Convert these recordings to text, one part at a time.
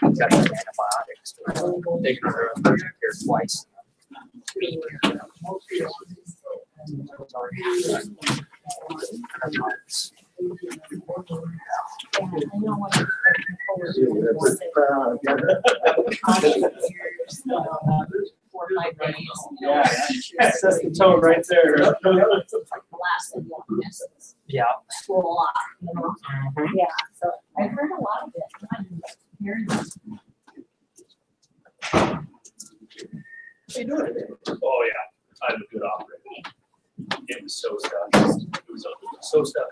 got antibiotics. Taking her urgent care twice. That's the tone right there. Yeah. School a lot, you know? Yeah, so I heard a lot of it. Oh, yeah. I'm a good operator. It was so stuff. It was so stuff.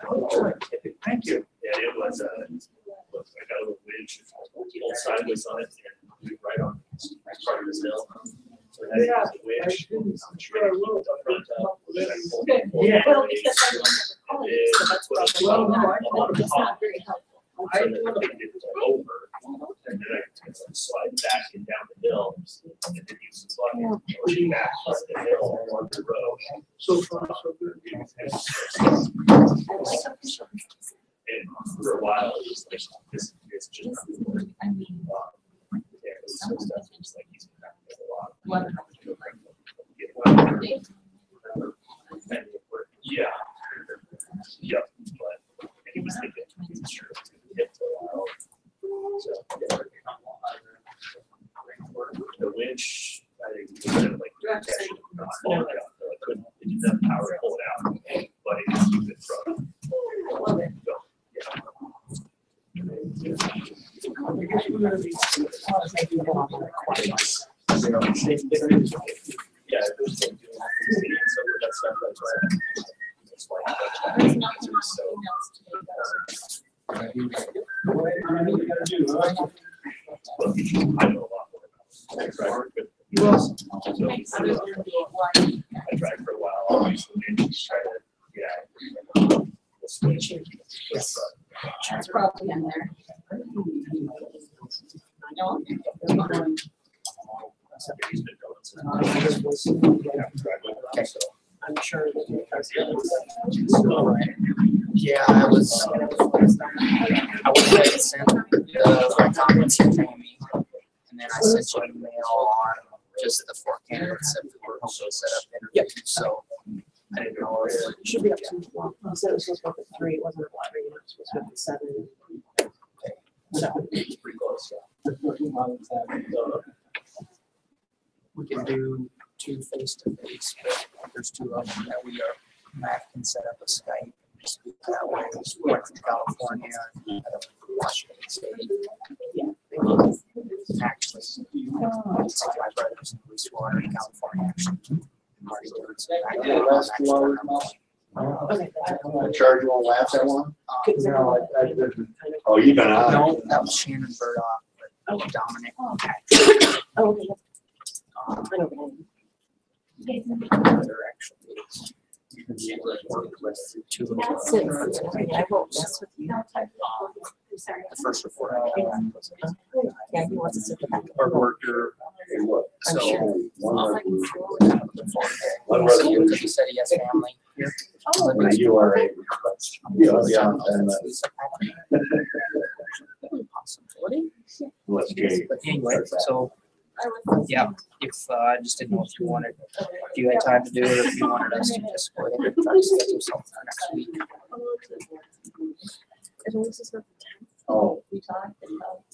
Thank you. Yeah, it was. I got a little winch, pulled sideways on it, and right on part of this hill. So I had to use the winch. I'm sure I will. Yeah. Well, because I went to college, so that's what it's not very helpful. I picked it over, and then I slide back and down the hill, and then use the slide pushing back up the hill on the road. So far, so good. And for a while, it was like this. It's just not working. I mean, Yeah, it was so stuff. It's like he's back a lot. Yeah. Yep. But he was thinking, sure. So, the winch, I think, was kind of like protection. I couldn't, it didn't have power to pull it out, but it could keep it from. Yeah, there's some doing some of that stuff. That's right. It's like I know a lot more about it. I tried for a while. Obviously, try to switch. yes, it's probably in there. No. I'm sure yeah, I was ready to send my comments to Jamie, and then I sent you an email on just the 4 candidates that we were hoping to set up interviews. So I didn't know if it should be up to 1. You said it was supposed to be up at 3. It wasn't at 3. It was supposed to be up at 7. So Pretty close. we can do 2 face-to-face, but there's 2 of them that we are. Matt can set up a Skype. Just do it that way. We went from California and Washington State. yeah. Actually, my brother's in wastewater in California. Actually, already doing some Okay. Charge you on laps that one? Oh, you been out? No, that was Shannon Burdock, but Dominic. Oh, okay. I know. They're actually worked with 2 of That's them. it. I won't mess with you. The first report I got was Yeah, he wants to sit the back. our worker. I'm So, sure. because he said he has family here. You are a request. Yeah. Possibility. Let's get. But anyway, so yeah, if I just didn't know if you wanted, if you had time to do it, or if you wanted us to just go ahead and try to schedule something for next week. Oh. We talked about.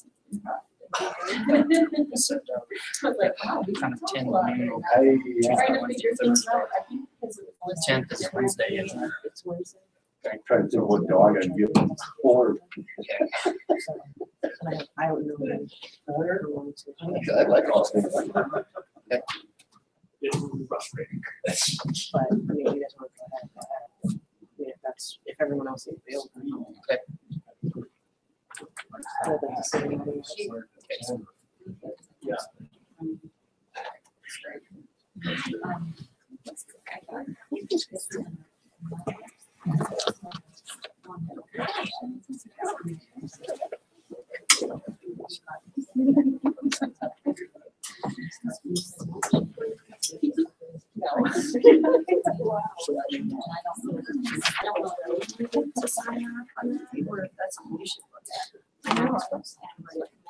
So, kind of 10 noon. Trying to figure things out, I think because it was. 10th is Wednesday, isn't it? It's Wednesday. I tried to think what dog I'd give them. Or. I don't know. I like all things. It's frustrating. But I mean, you guys want to go ahead. I mean, if everyone else is available. Okay. I'd like to say anything. Yeah.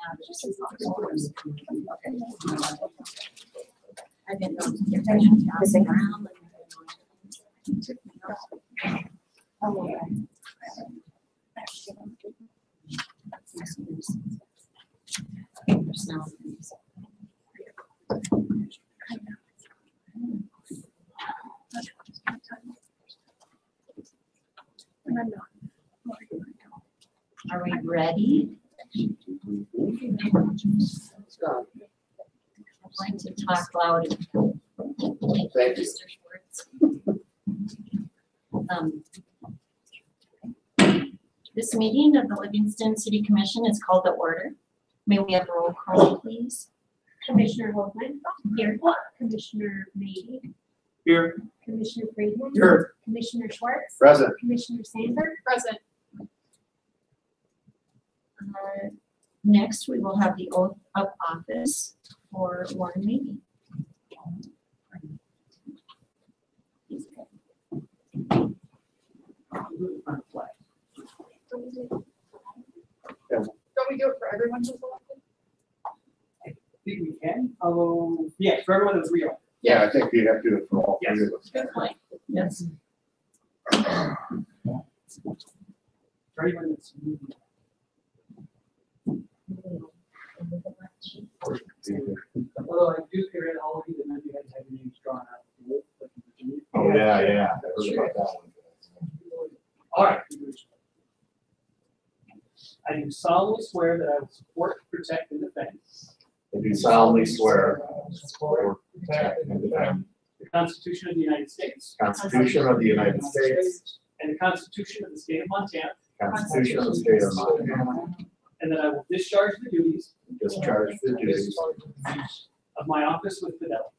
have just as long as. I didn't know if they're passing around. Oh, okay. There's no. Are we ready? I'm going to talk loud. Thank you, Mr. Schwartz. This meeting of the Livingston City Commission is called to order. May we have a roll call, please? Commissioner Holtman. Here. Commissioner Mayhew. Here. Commissioner Friedman. Here. Commissioner Schwartz. Present. Commissioner Sandberg. Present. Next, we will have the oath of office for Warren Mayhew. Don't we do it for everyone who's elected? I think we can, although, yes, for everyone that's real. Yeah, I think you have to do it for all three of us. Good point. Yes. For anyone that's new. Although I do figure out all of you that maybe had to have your names drawn out. Oh, yeah, yeah. I heard about that one. All right. I do solemnly swear that I will support, protect, and defend I do solemnly swear to support, protect, and defend the Constitution of the United States the Constitution of the United States, and the Constitution of the State of Montana, the Constitution of the State of Montana, and that I will discharge the duties and discharge the duties of my office with fidelity.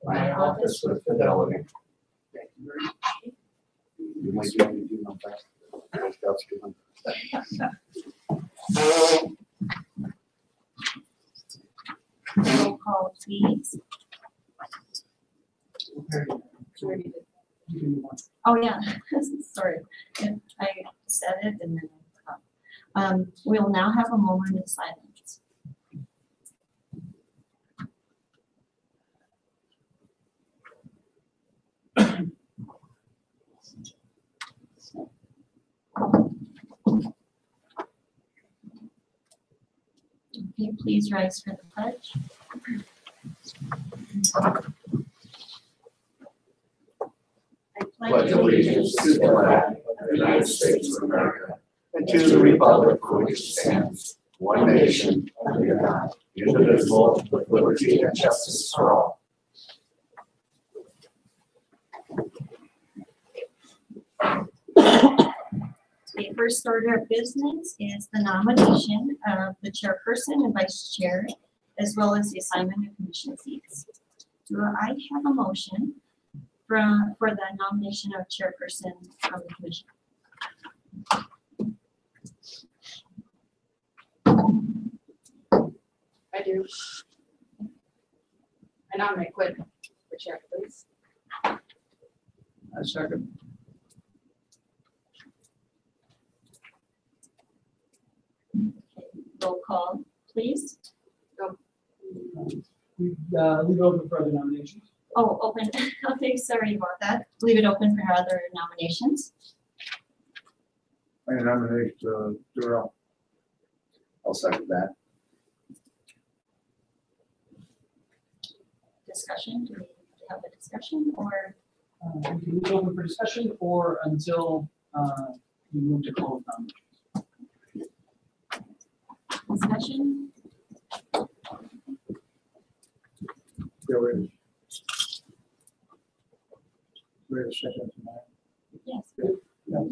of my office with fidelity. Thank you very much. You might be able to do my best. That's good. Roll call, please. Oh, yeah, sorry. I said it and then. We'll now have a moment of silence. Okay, please rise for the pledge. I Pledge allegiance to the flag of the United States of America and to the republic for which it stands, one nation, under God, indivisible, with liberty and justice for all. The first order of business is the nomination of the chairperson and vice chair, as well as the assignment of commission seats. Do I have a motion for the nomination of chairperson of the commission? I do. I nominate Quinn for chair, please. I second. Roll call, please. We leave it open for other nominations. Oh, open. Okay, sorry about that. Leave it open for other nominations. I nominate Durrell. I'll second that. Discussion. Do we have a discussion or? We can leave it open for discussion or until we move to close nominations. Discussion? Wait a second. Yes. Yes.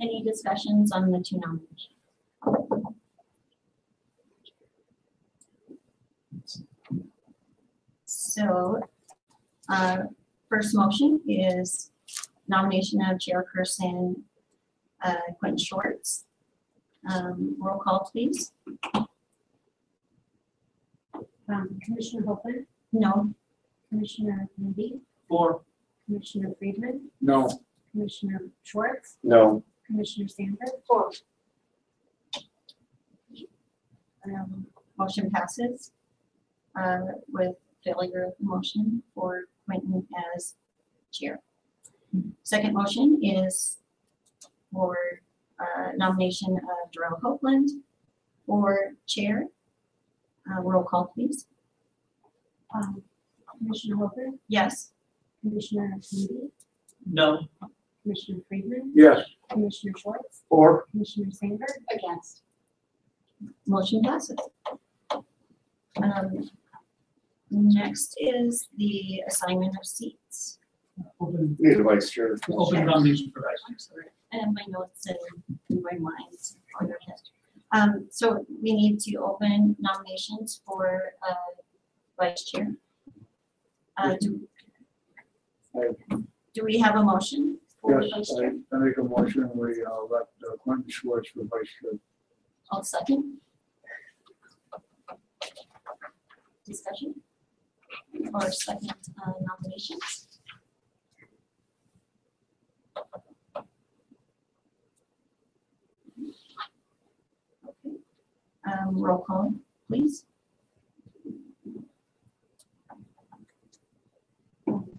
Any discussions on the two nominations? So, first motion is nomination of chairperson Quentin Schwartz. Roll call, please. Commissioner Holtman. No. Commissioner Mayhew. Four. Commissioner Friedman. No. Commissioner Schwartz. No. Commissioner Sandberg. 4. Motion passes with failure of the motion for Quentin as chair. Second motion is for nomination of Darrell Copeland for chair. Roll call, please. Commissioner Hopper, Yes. Commissioner Kennedy, No. Commissioner Friedman, Yes. Commissioner Schwartz, Or. Commissioner Sandberg, Against. Motion passes. Next is the assignment of seats. Open, Need a vice chair. open nomination for vice chair. I'm sorry, I have my notes in my mind. On your head. So we need to open nominations for vice chair. Do we have a motion for vice Yes, chair? I make a motion, we let Quentin Schwartz for vice chair. I'll second. Discussion? Or second nominations? Okay. Roll call, please.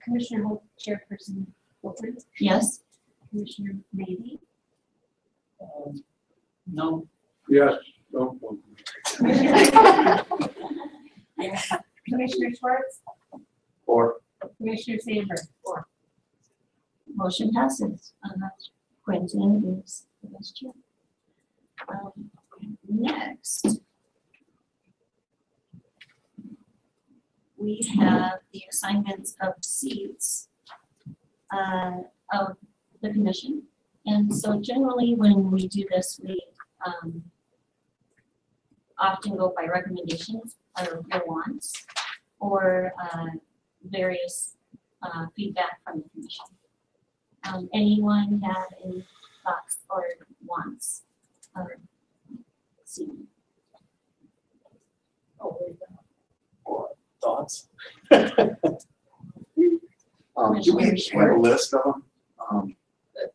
Commissioner Chairperson Hopper, Yes. Commissioner Maybe, No. Yes, don't vote. Commissioner Schwartz, Or. Commissioner Sandberg. Motion passes. Quentin is the vice chair. Next, we have the assignments of seats of the commission. And so generally, when we do this, we often go by recommendations or your wants or various feedback from the commission. Anyone have any thoughts or wants? See. Thoughts? Do we have a list of them?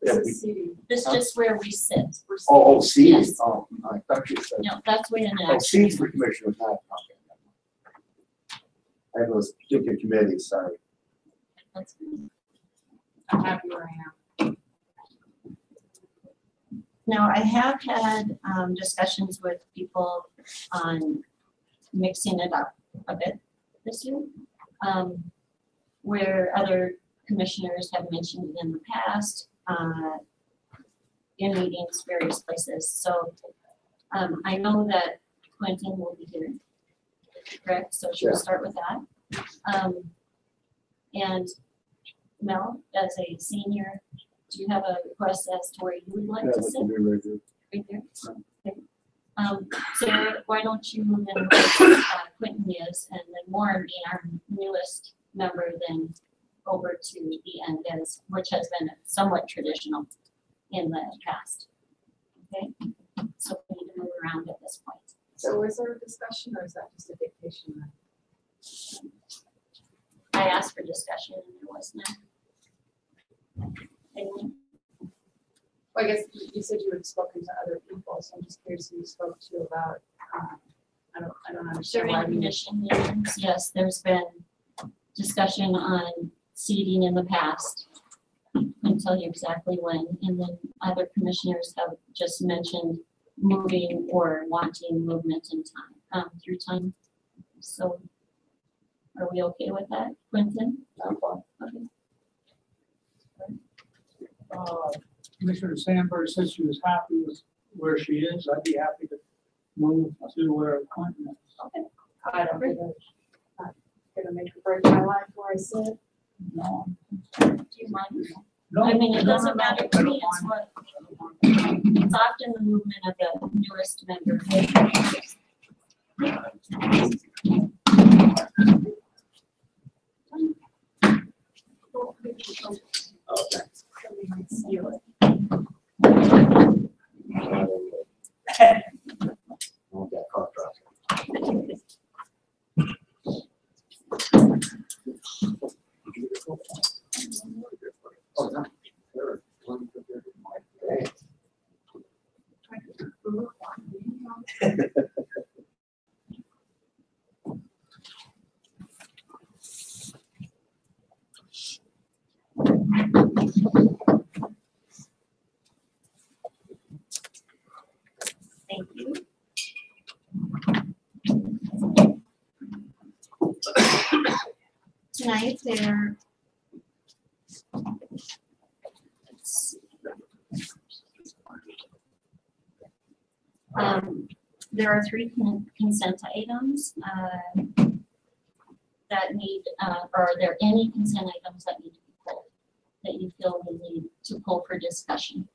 Yeah, we- This is just where we sit. Oh, seats. Yes. Oh, I thought you said. No, that's where the Oh, next. seats for commissioners, not. Okay. I have those particular committees, sorry. That's fine. I'm happy where I am. Now, I have had discussions with people on mixing it up a bit this year, where other commissioners have mentioned it in the past, in meetings, various places. So I know that Quentin will be here, correct? So should we Yeah. start with that? And Mel, as a senior, do you have a request as to where you would like Yeah, to that sit? can be right there. Right there? Okay. Sarah, why don't you move in where Quentin is, and then Warren being our newest member, then over to the end, as which has been somewhat traditional in the past. Okay, so we need to move around at this point. So is there a discussion or is that just a dictation? I asked for discussion and there was none. Anyone? Well, I guess you said you had spoken to other people, so I'm just curious who you spoke to about, I don't understand why During we. commission meetings, yes, there's been discussion on seating in the past. I can tell you exactly when, and then other commissioners have just mentioned moving or wanting movement in time, through time. So are we okay with that, Quentin? I'm fine. Okay. Commissioner Sandberg says she was happy with where she is. I'd be happy to move to where Quentin is. I don't think it's gonna make or break my life where I sit. No. Do you mind? No, I mean, it no, doesn't no, matter I to don't me, it's mind. what, it's often the movement of the newest member. Okay. You. Okay, cough drop. Oh, no. Sure. Okay. tonight there are three consent items that need, or are there any consent items that need to be pulled, that you feel we need to pull for discussion?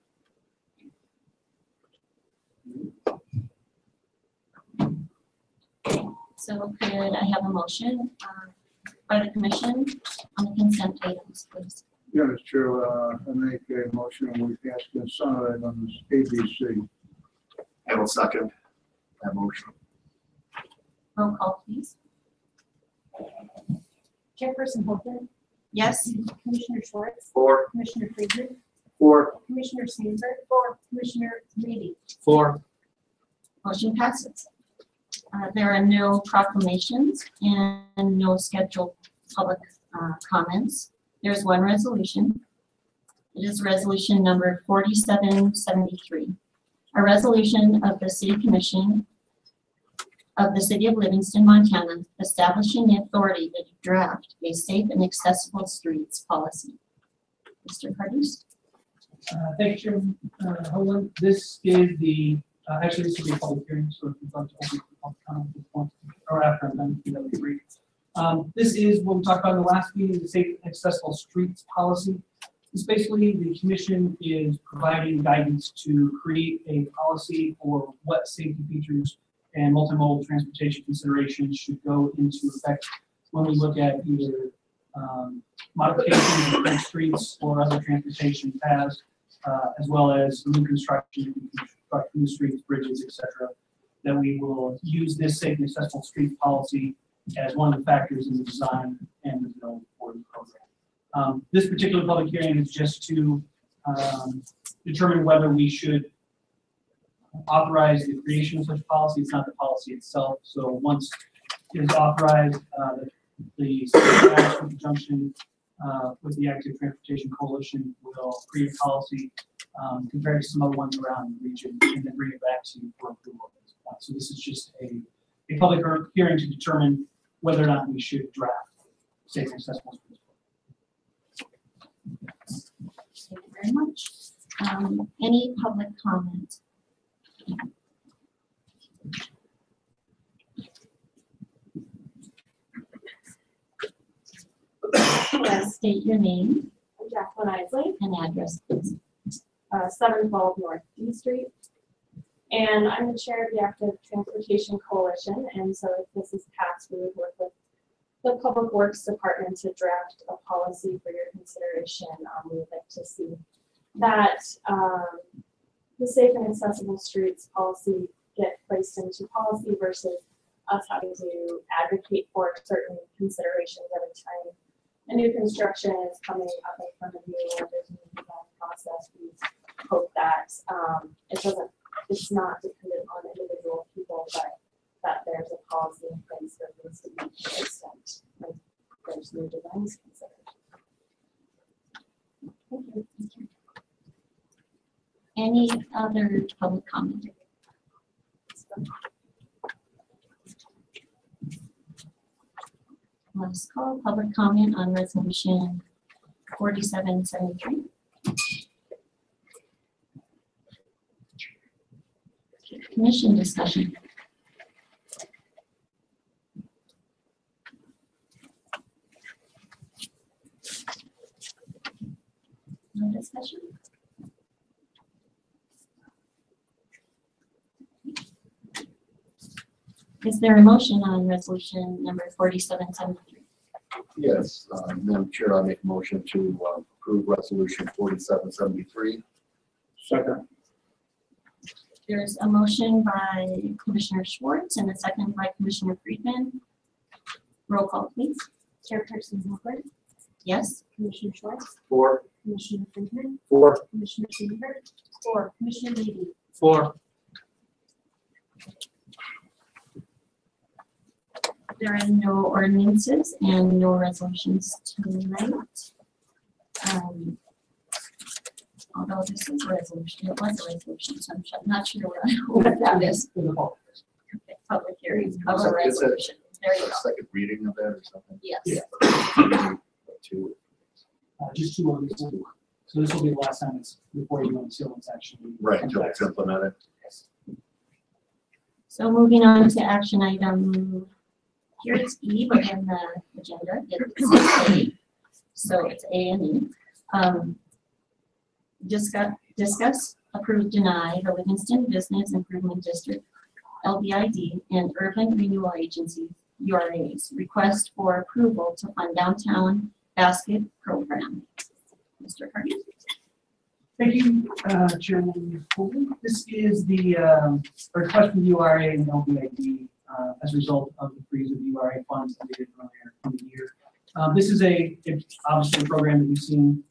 So could I have a motion by the commission on the consent items, please? Yeah, Mr. Chair, I make a motion, we pass consent items A, B, C. I will second that motion. Roll call, please. Chairperson Holton, Yes? Commissioner Schwartz, Four. Commissioner Friedman, Four. Commissioner Sandberg, or Commissioner Maybe. Four. Motion passes. There are no proclamations and no scheduled public comments. There's one resolution. It is resolution number 4773. A resolution of the City Commission of the City of Livingston, Montana, establishing the authority to draft a safe and accessible streets policy. Mr. Cardus? Thank you, Chairman Holland. This is the, actually, this will be a public hearing, so if you'd like to open the public comment at this point, or after I'm done, that would be great. This is what we talked about in the last meeting, the safe and accessible streets policy. It's basically the commission is providing guidance to create a policy for what safety features and multimodal transportation considerations should go into effect when we look at either modifications of current streets or other transportation paths, as well as new construction, new streets, bridges, etc. That we will use this safe and accessible streets policy as one of the factors in the design and the build for the program. This particular public hearing is just to determine whether we should authorize the creation of such policy. It's not the policy itself. So once it is authorized, the City of conjunction with the Active Transportation Coalition will create a policy compared to some other ones around the region and then bring it back to you for approval. So this is just a public hearing to determine whether or not we should draft safe and accessible streets. Thank you very much. Any public comment? State your name I'm Jacqueline Isley, and address, please. 712 North D Street. And I'm the chair of the Active Transportation Coalition. And so if this is passed, we would work with the Public Works Department to draft a policy for your consideration. We would like to see that the safe and accessible streets policy get placed into policy versus us having to advocate for certain considerations at a time. A new construction is coming up in front of you, or there's a new design process. We hope that it's not dependent on individual people, but that there's a policy in place that needs to be consistent when there's new designs considered. Thank you. Any other public comment? Last call, public comment on resolution 4773. Commission discussion. No discussion? Is there a motion on resolution number 4773? Yes, Madam Chair, I make a motion to approve resolution 4773. Second. There's a motion by Commissioner Schwartz and a second by Commissioner Friedman. Roll call, please. Chairperson Hooper, Yes? Commissioner Schwartz, Four. Commissioner Friedman, Four. Commissioner Sandberg, or Commissioner Maybe. Four. There are no ordinances and no resolutions tonight. Although this is a resolution, it was a resolution, so I'm not sure what that is. In the hall. Public hearings, Is public it- resolution. There you go. It's like a reading of that or something. Yes. Yeah. Two. Just two of these. So this will be the last time it's before you until it's actually. Right, until it's implemented. Yes. So moving on to action item, here it's E, but in the agenda, it's A. So it's A and E. Discuss, approve, deny the Livingston Business Improvement District, LBID, and Urban Renewal Agency, URAs, request for approval to fund downtown basket program. Mr. Carter. Thank you, Chairman Colby. This is the request from URA and LBID as a result of the freeze of URA funds that we did earlier in the year. This is it's obviously a program that we've seen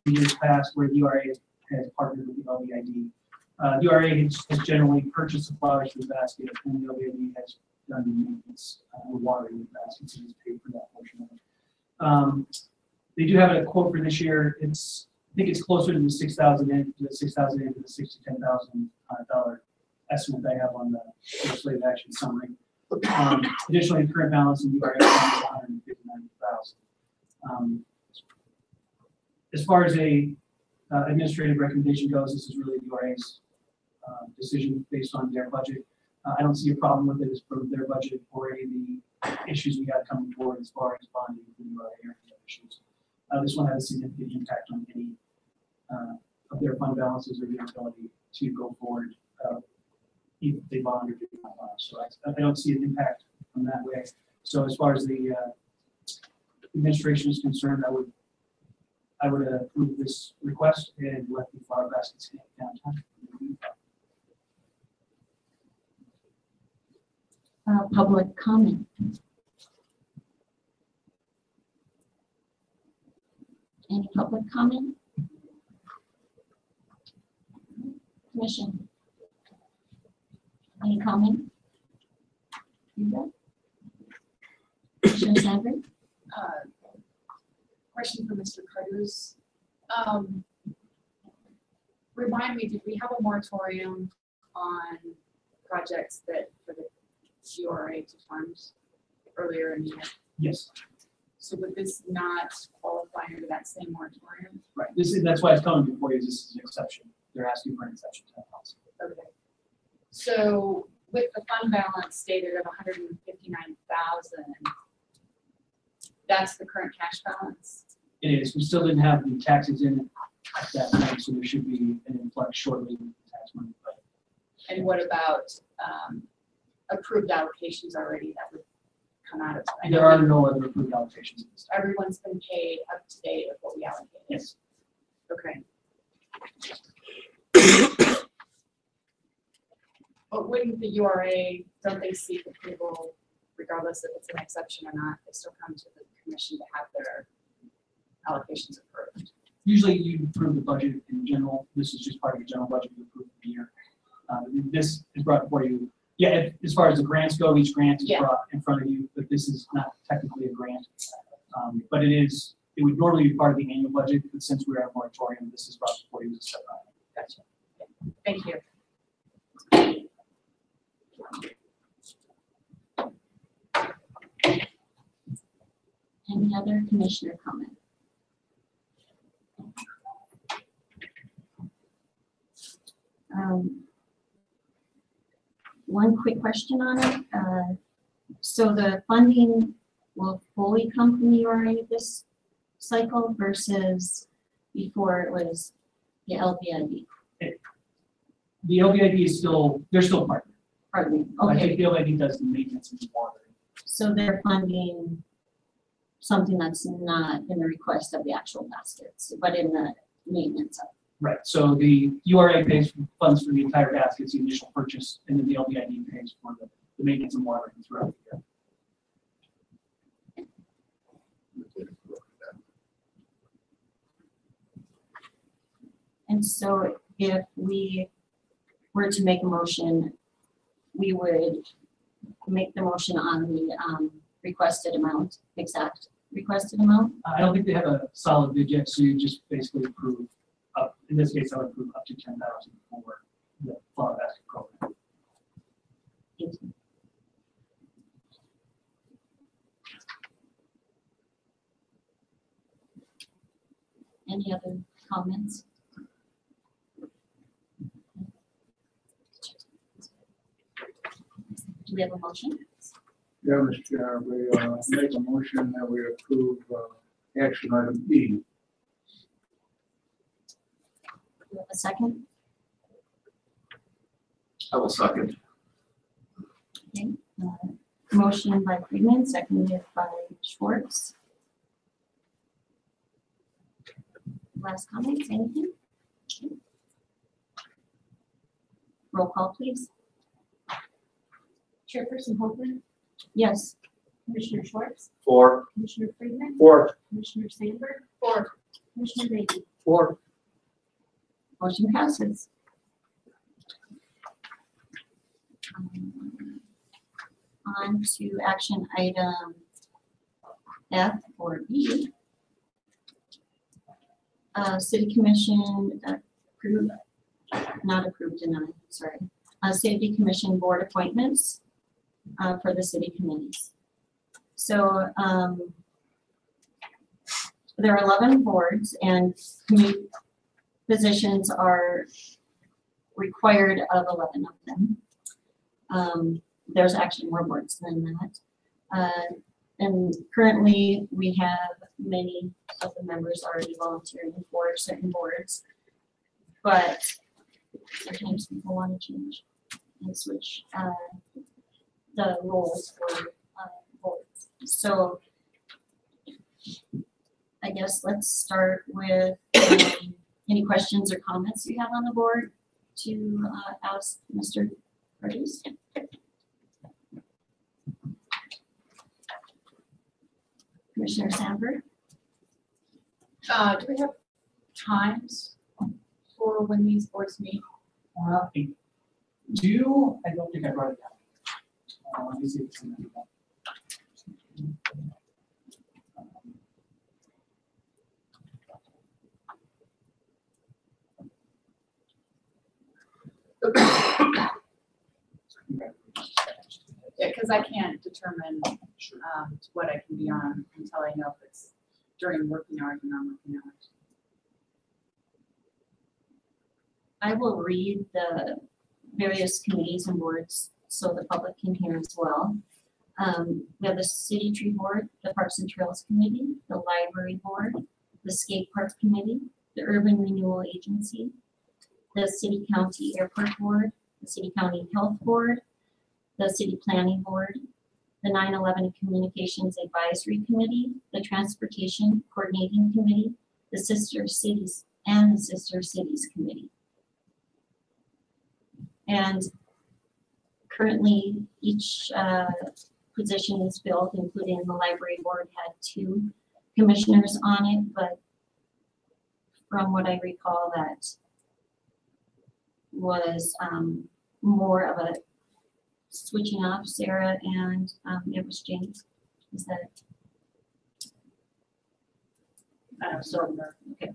in years past where the URA has partnered with the LBID. URA has generally purchased the flowers for the basket, and the LBID has done the maintenance, watering the baskets, and has paid for that portion of it. They do have a quote for this year. I think it's closer to the $6,000 to the $6,000 to $10,000 estimate I have on the legislative action summary. Additionally, the current balance in the URA fund is $159,000. As far as a administrative recommendation goes, this is really the URA's decision based on their budget. I don't see a problem with it as per their budget or any of the issues we have coming forward as far as bonding for URA or any other issues. This one has a significant impact on any of their fund balances or their ability to go forward if they bond or do not bond. So I don't see an impact from that way. So as far as the administration is concerned, I would approve this request and let the flower baskets hit downtown. Public comment. Any public comment? Commission. Any comment? Commissioner Sandberg? Question for Mr. Cardoz. Remind me, did we have a moratorium on projects that for the URA to fund earlier in the year? Yes. So would this not qualify under that same moratorium? Right. That's why it's coming before you. This is an exception. They're asking for an exception to that policy. Okay. So with the fund balance stated of 159,000, that's the current cash balance? It is. We still didn't have the taxes in it at that time, so there should be an influx shortly with the tax money. But And what about approved allocations already that would come out of? I know there are no other approved allocations at this time. everyone's been paid up to date of what we allocated. Yes. Okay. But wouldn't the URA, don't they seek approval regardless if it's an exception or not? They still come to the commission to have their allocations approved. Usually you approve the budget in general. This is just part of the general budget you approve for the year. This is brought before you. Yeah, as far as the grants go, each grant is brought in front of you, but this is not technically a grant. But it would normally be part of the annual budget, but since we're at a moratorium, this is brought before you as a separate item. Gotcha. Thank you. Any other commissioner comment? One quick question on it. So the funding will fully come from the URA this cycle versus before it was the LBID? The LBID is they're still partnering. Pardon me. I think Okay, the LBID does the maintenance and the watering. so they're funding something that's not in the request of the actual baskets, but in the maintenance of. Right, so the URA pays funds for the entire baskets, the initial purchase, and then the LBID pays for the maintenance and watering throughout the year. And so if we were to make a motion, we would make the motion on the requested amount, exact requested amount. I don't think they have a solid bid yet, so you just basically approve up, in this case, I would approve up to 10,000 for the flower basket program. Thank you. Any other comments? Do we have a motion? Yeah, Mr. Chair, we make a motion that we approve action item E. Do we have a second? I will second. Okay. Motion by Freeman, seconded by Schwartz. Last comments, anything? Roll call, please. Chairperson Holden, Yes. Commissioner Schwartz, Four. Commissioner Freeman, Four. Commissioner Sandberg, Or Commissioner Bailey. Four. Motion passes. On to action item F or B. City Commission approved, not approved, denied, sorry. City Commission board appointments for the city committees. So there are 11 boards and committee positions are required of 11 of them. There's actually more boards than that. And currently we have many of the members already volunteering for certain boards, but sometimes people want to change and switch the roles for boards. So I guess let's start with any questions or comments you have on the board to ask Mr. Curtis. Commissioner Sandberg? do we have times for when these boards meet? I don't think I brought it down. Let me see if it's in the email. Yeah, because I can't determine what I can be on until I know if it's during working hours or non-working hours. I will read the various committees and boards so the public can hear as well. We have the City Tree Board, the Parks and Trails Committee, the Library Board, the Skate Park Committee, the Urban Renewal Agency, the City County Airport Board, the City County Health Board, the City Planning Board, the 9/11 Communications Advisory Committee, the Transportation Coordinating Committee, the Sister Cities, and the Sister Cities Committee. And currently, each position is filled, including the Library Board had 2 commissioners on it, but from what I recall, that was more of a switching off Sarah and it was James. Is that? So, okay.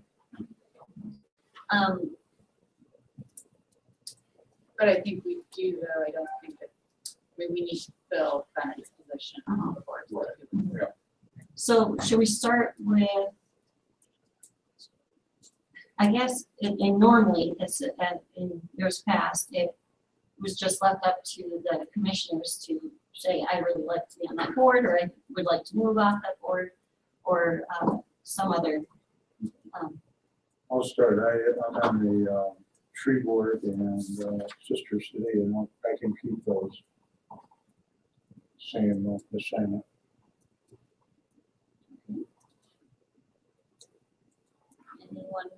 But I think we do, though, I don't think that, we need to fill Bennett's position on the board. So should we start with, I guess, and normally, it's, in years past, it was just left up to the commissioners to say, I really like to be on that board, or I would like to move off that board, or some other. I'll start. I'm on the tree board and Sister City, and I can keep those same assignment. Anyone?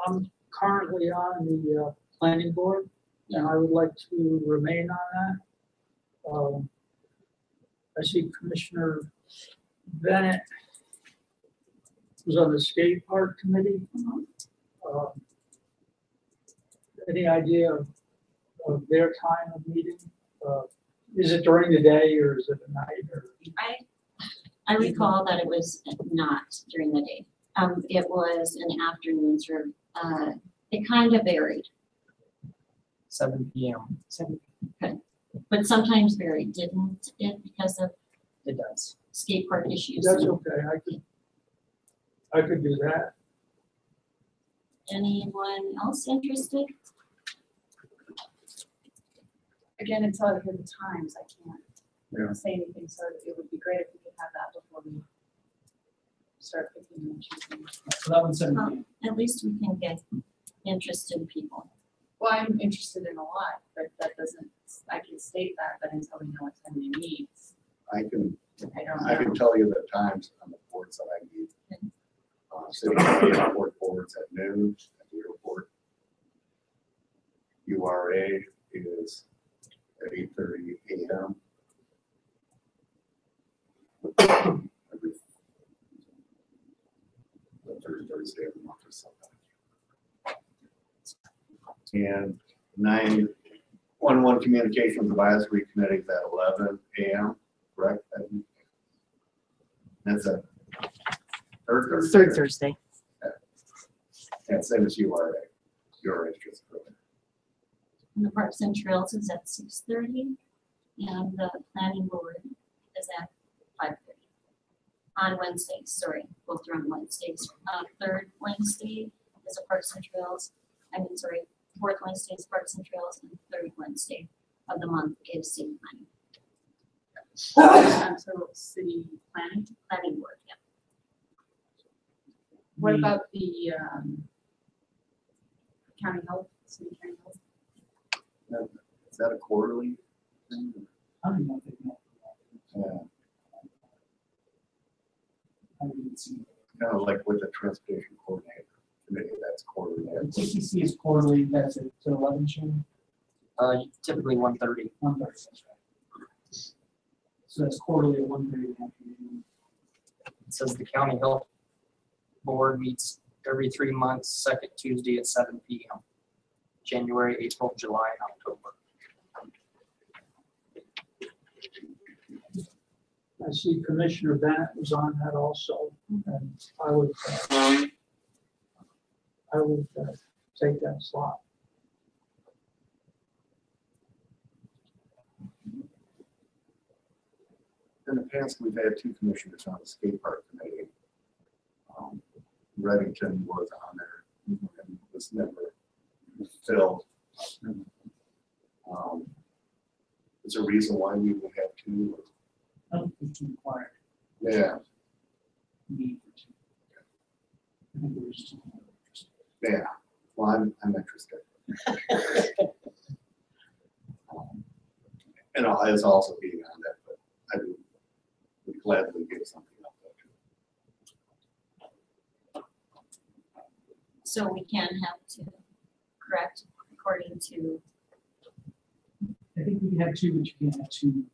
I'm currently on the planning board, and I would like to remain on that. I see Commissioner Bennett was on the skate park committee. Any idea of their time of meeting? Is it during the day or is it at night? Or? I recall that it was not during the day. It was in the afternoons, or it kind of varied, 7 p.m. but sometimes varied, didn't it? Because of It does. skate park issues. That's okay, I could do that. Anyone else interested? Again, until I hear the times, I Yeah. can't say anything, so it would be great if we could have that before we start picking and choosing. So that one's 7 Well, p.m. at least we can get interested people. Well, I'm interested in a lot, but that doesn't, I can state that, but until we know what time they meet, I can, I don't I can know. tell you the times on the boards that I need. City County Airport boards at noon at the airport. URA is at 8:30 a.m. Every third Thursday of the month or something. And 911 Communications Advisory Committee is at 11 a.m., correct? That's a third Thursday. Third Thursday. And same as URA. URA is just earlier. And the Parks and Trails is at 6:30, and the planning board is at 5:30. On Wednesdays, sorry, both are on Wednesdays. Third Wednesday is a Parks and Trails, fourth Wednesday is Parks and Trails, and third Wednesday of the month is city planning. So city planning. Planning board, yeah. What about the county health, city county health? Is that a quarterly thing? I don't know if they know. Yeah, I didn't see. kind of like with the transportation coordinator committee, that's quarterly. The TCC is quarterly, that's it, to 11 June, Typically 1:30. 1:30, that's right. So that's quarterly at 1:30 in the afternoon. It says the county health board meets every 3 months, second Tuesday at 7 p.m. January, April, July, and October. I see Commissioner Bennett was on that also, and I would take that slot. In the past, we've had two commissioners on the skate park committee. Reddington was on there and was never filled. Is there a reason why we would have two? I don't think it's required. Yeah, Need for two. I think we're just. yeah. Well, I'm interested. And I was also being on that, but I would gladly give something up there. So we can have two, correct, according to, I think we can have two, but you can't have two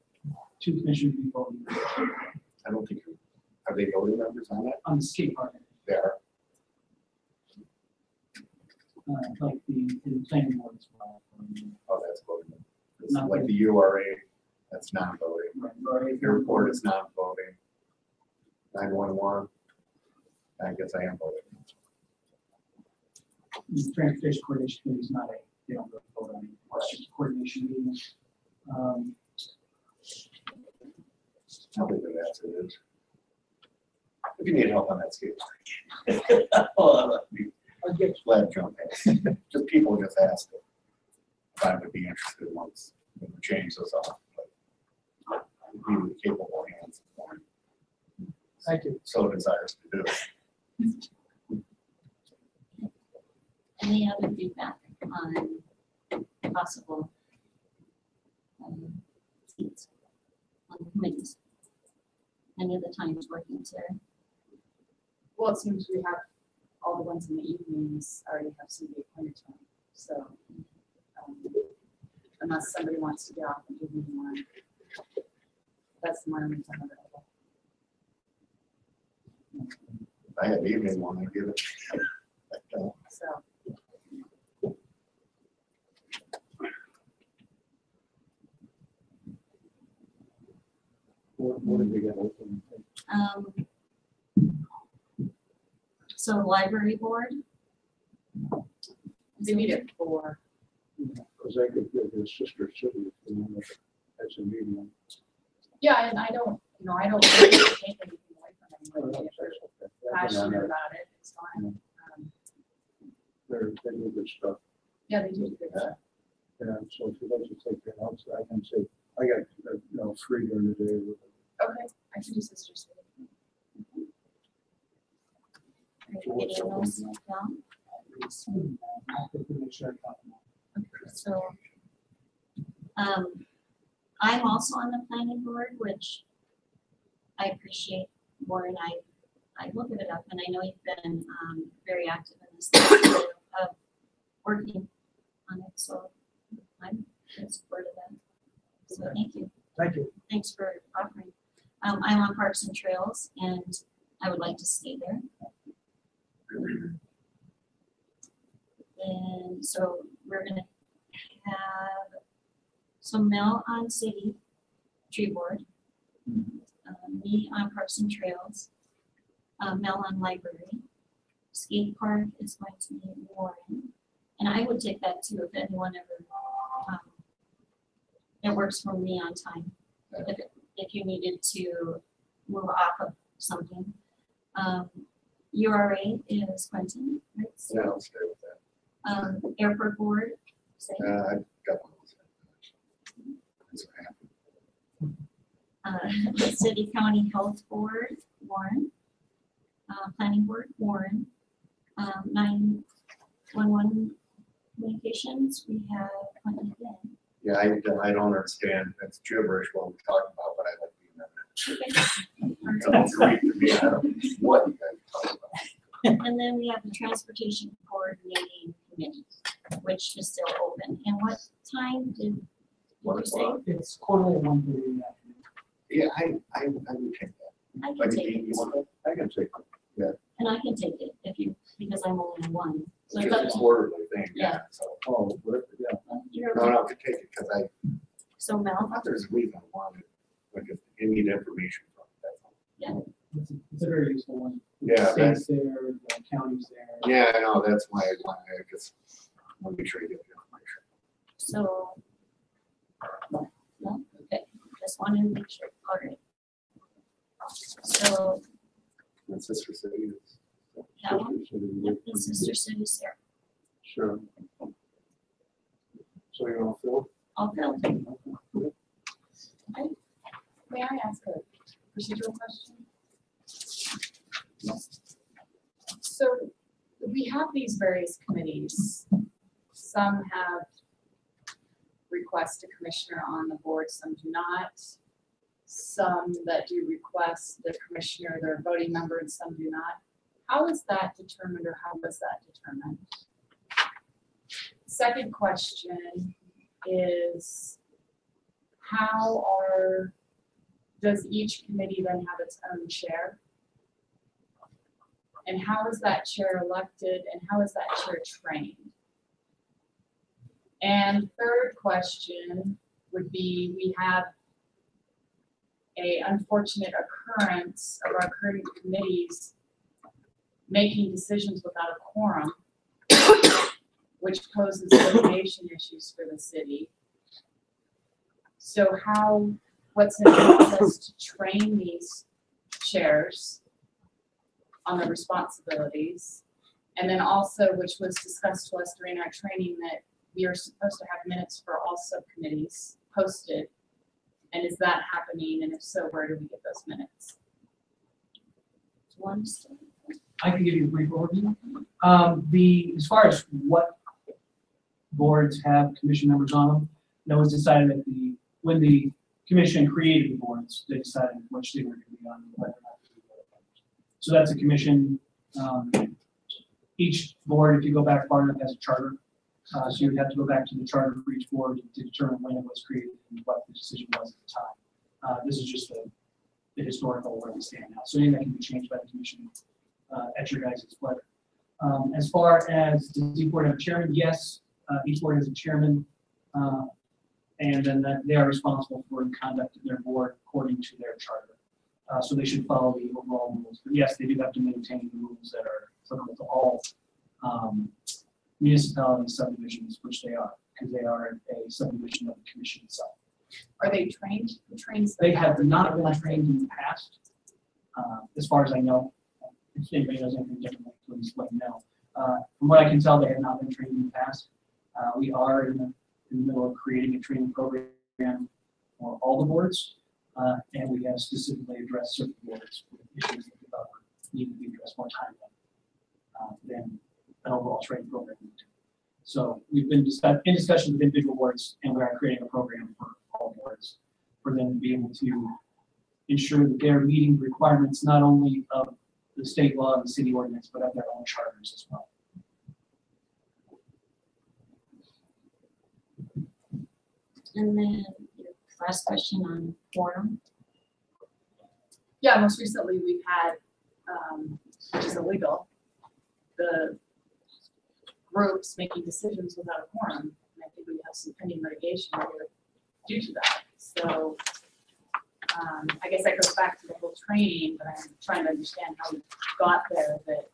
commissioners be voting I don't think, are they voting members on that? on the skate park. They are. Like the planning board as well. Oh, that's voting. It's Not like the URA, that's non-voting. Right. Airport is non-voting. 911, I guess I am voting. The transportation coordination committee is not they don't really vote on it. It's just a coordination meeting. I'll leave it as it is. If you need help on that scale. I'll get glad to jump in. Just people just ask if I would be interested once we change this off. But be in capable hands. Thank you. So desires to do it. any other feedback on possible seats on the committees? Any of the times working today? Well, it seems we have all the ones in the evenings already have somebody appointed to them, so. Unless somebody wants to get off and give me one. That's the one I'm available. If I had evening one, I'd give it. So, What did we get open? So library board? they meet at 4. Because I could give the sister city if they wanted as a medium. Yeah, and I don't really take anything away from anybody. If they're passionate about it, it's fine. They do good stuff. Yeah, they do good stuff. Yeah, so if you'd like to take that out, I can say, I got, free during the day. Okay, I can do Sister City. Are you getting those down? So, I'm also on the planning board, which I appreciate more, and I will give it up, and I know you've been, very active in this of working on it, so I'm in support of that. So thank you. Thank you. Thanks for offering. I'm on Parks and Trails, and I would like to stay there. And so we're gonna have, so Mel on City Tree Board, me on Parks and Trails, Mel on Library, Skate Park is going to be Warren, and I would take that too if anyone ever, it works for me on time. If you needed to move off of something. URA is Quentin, right? So, Yeah, I'll stay with that. Airport Board, same. I've got one of those. I'm so happy. The City County Health Board, Warren. Planning Board, Warren. 911 Communications, we have Quentin again. Yeah, I don't understand. That's gibberish what we're talking about, but I like being in it. Okay. It's great to me. I don't know what you guys are talking about. And then we have the Transportation Coordinating Committee, which is still open. And what time did you say? It's quarterly at 1:30. Yeah, I would take that. I can Like, take you it. want that? I can take it. And I can take it if you, because I'm only in one. So It's it's up just a to quarterly thing, Yeah. yeah. So, Oh, but, yeah. you. no, I could take it because I So Mel, thought there's a reason I wanted, like, if you need information from it, that's all. It's a very useful one. Yeah, States there, the counties there. Yeah, I know, that's why I want to, because I want to make sure you get the information. so. No, okay, just wanted to make sure, all right. So, And Sister City is. that one, yep, the Sister City Sarah, Sure. So you're all filled? all filled. May I ask a procedural question? So we have these various committees. Some have request a commissioner on the board, some do not. Some that do request the commissioner, they're a voting member, and some do not. How is that determined, or how was that determined? Second question is, does each committee then have its own chair? And how is that chair elected, and how is that chair trained? And third question would be, we have an unfortunate occurrence of our current committees making decisions without a quorum, which poses litigation issues for the city. So what's the process to train these chairs on the responsibilities? And then also, which was discussed to us during our training, that we are supposed to have minutes for all subcommittees posted. And is that happening? And if so, where do we get those minutes? One. I can give you a brief overview. As far as what boards have commission members on them, that was decided when the commission created the boards, they decided which they were going to be on, whether or not to be board members. So that's a commission. Each board, if you go back far enough, has a charter. So you would have to go back to the charter for each board to determine when it was created and what the decision was at the time. This is just the historical where we stand now. So anything that can be changed by the commission at your guys' pleasure. As far as does each board have a chairman? Yes, each board has a chairman, and then they are responsible for the conduct of their board according to their charter. So they should follow the overall rules. But yes, they do have to maintain the rules that are applicable to all municipality subdivisions, which they are, because they are a subdivision of the commission itself. Are they trained? Who trains them? They have not been trained in the past, as far as I know. If anybody knows anything different, please let me know. From what I can tell, they have not been trained in the past. We are in the middle of creating a training program for all the boards, and we have specifically addressed certain boards with issues that we thought need to be addressed more timely than an overall training program would do. So we've been in discussion with individual boards, and we are creating a program for all boards for them to be able to ensure that they're meeting the requirements not only of the state law and the city ordinance, but of their own charters as well. And then your last question on quorum. Yeah, most recently we've had, which is illegal, the groups making decisions without a quorum. And I think we have some pending litigation here due to that. So I guess that goes back to the whole training, but I'm trying to understand how we got there, that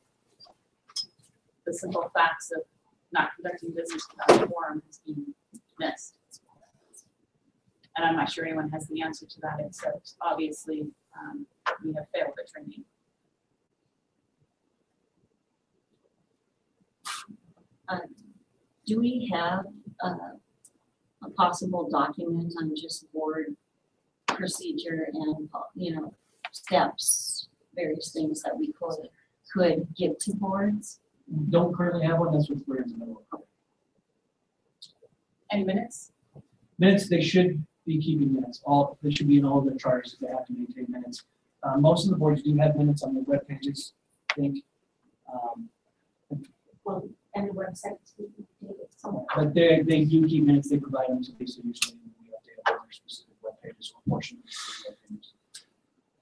the simple facts of not conducting business without a quorum has been missed. And I'm not sure anyone has the answer to that, except obviously we have failed at training. Do we have a possible document on just board procedure and, steps, various things that we could give to boards? Don't currently have one. That's what we're in the middle of. Any minutes? Minutes, they should be keeping minutes. They should be in all of their charters if they have to maintain minutes. Most of the boards do have minutes on their web pages, I think. Well, and the website. Somewhere. But they do keep minutes. They provide them to Lisa usually when we update on their specific web pages or portion of the web pages.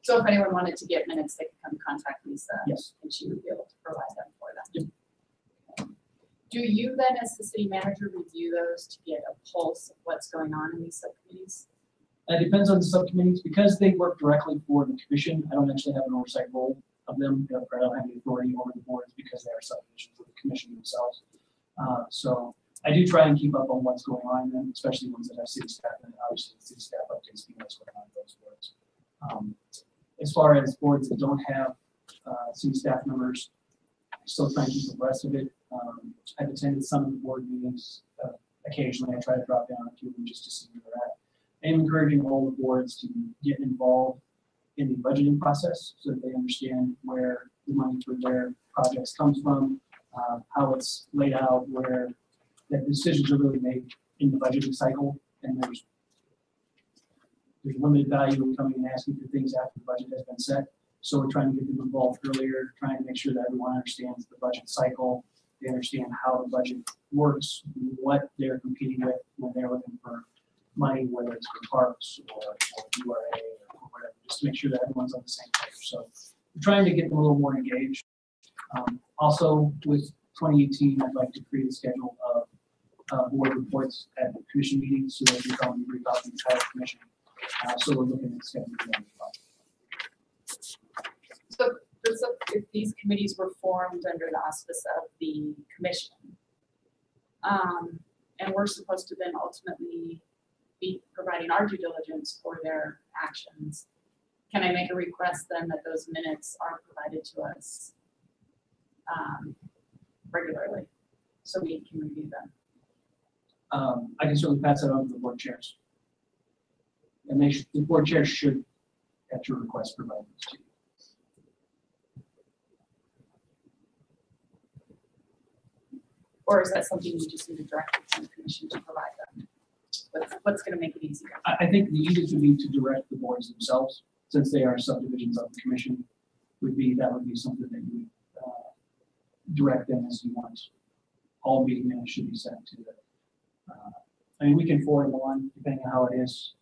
So if anyone wanted to get minutes, they could come contact Lisa. Yes. And she would be able to provide them for them. Yep. Do you then, as the city manager, review those to get a pulse of what's going on in these subcommittees? It depends on the subcommittees. Because they work directly for the commission, I don't actually have an oversight role of them. I don't have the authority over the boards because they are subdivisions of the commission themselves. So I do try and keep up on what's going on in them, especially ones that have city staff, and obviously the city staff updates me what's going on in those boards. As far as boards that don't have city staff members, I still try and keep abreast of it. I've attended some of the board meetings occasionally. I try to drop down a few of them just to see where they're at. I'm encouraging all the boards to get involved in the budgeting process so that they understand where the money for their projects comes from, how it's laid out, where the decisions are really made in the budgeting cycle, and there's limited value in coming and asking for things after the budget has been set. So we're trying to get them involved earlier, trying to make sure that everyone understands the budget cycle, they understand how the budget works, what they're competing with when they're looking for money, whether it's for parks or URA or whatever, just to make sure that everyone's on the same page. So we're trying to get them a little more engaged. Also, with 2018, I'd like to create a schedule of board reports at the commission meetings so that we can brief out the entire commission. So we're looking at scheduling that as well. So if these committees were formed under the auspice of the commission, and we're supposed to then ultimately be providing our due diligence for their actions, can I make a request then that those minutes are provided to us regularly so we can review them? I can certainly pass that on to the board chairs. And the board chairs should, at your request, provide those to you. Or is that something you just need to direct the commission to provide them? What's going to make it easier? I think the easiest would be to direct the boards themselves, since they are subdivisions of the commission. That would be something that you would direct them as you want. All meeting minutes should be sent to the. We can forward them on depending on how it is.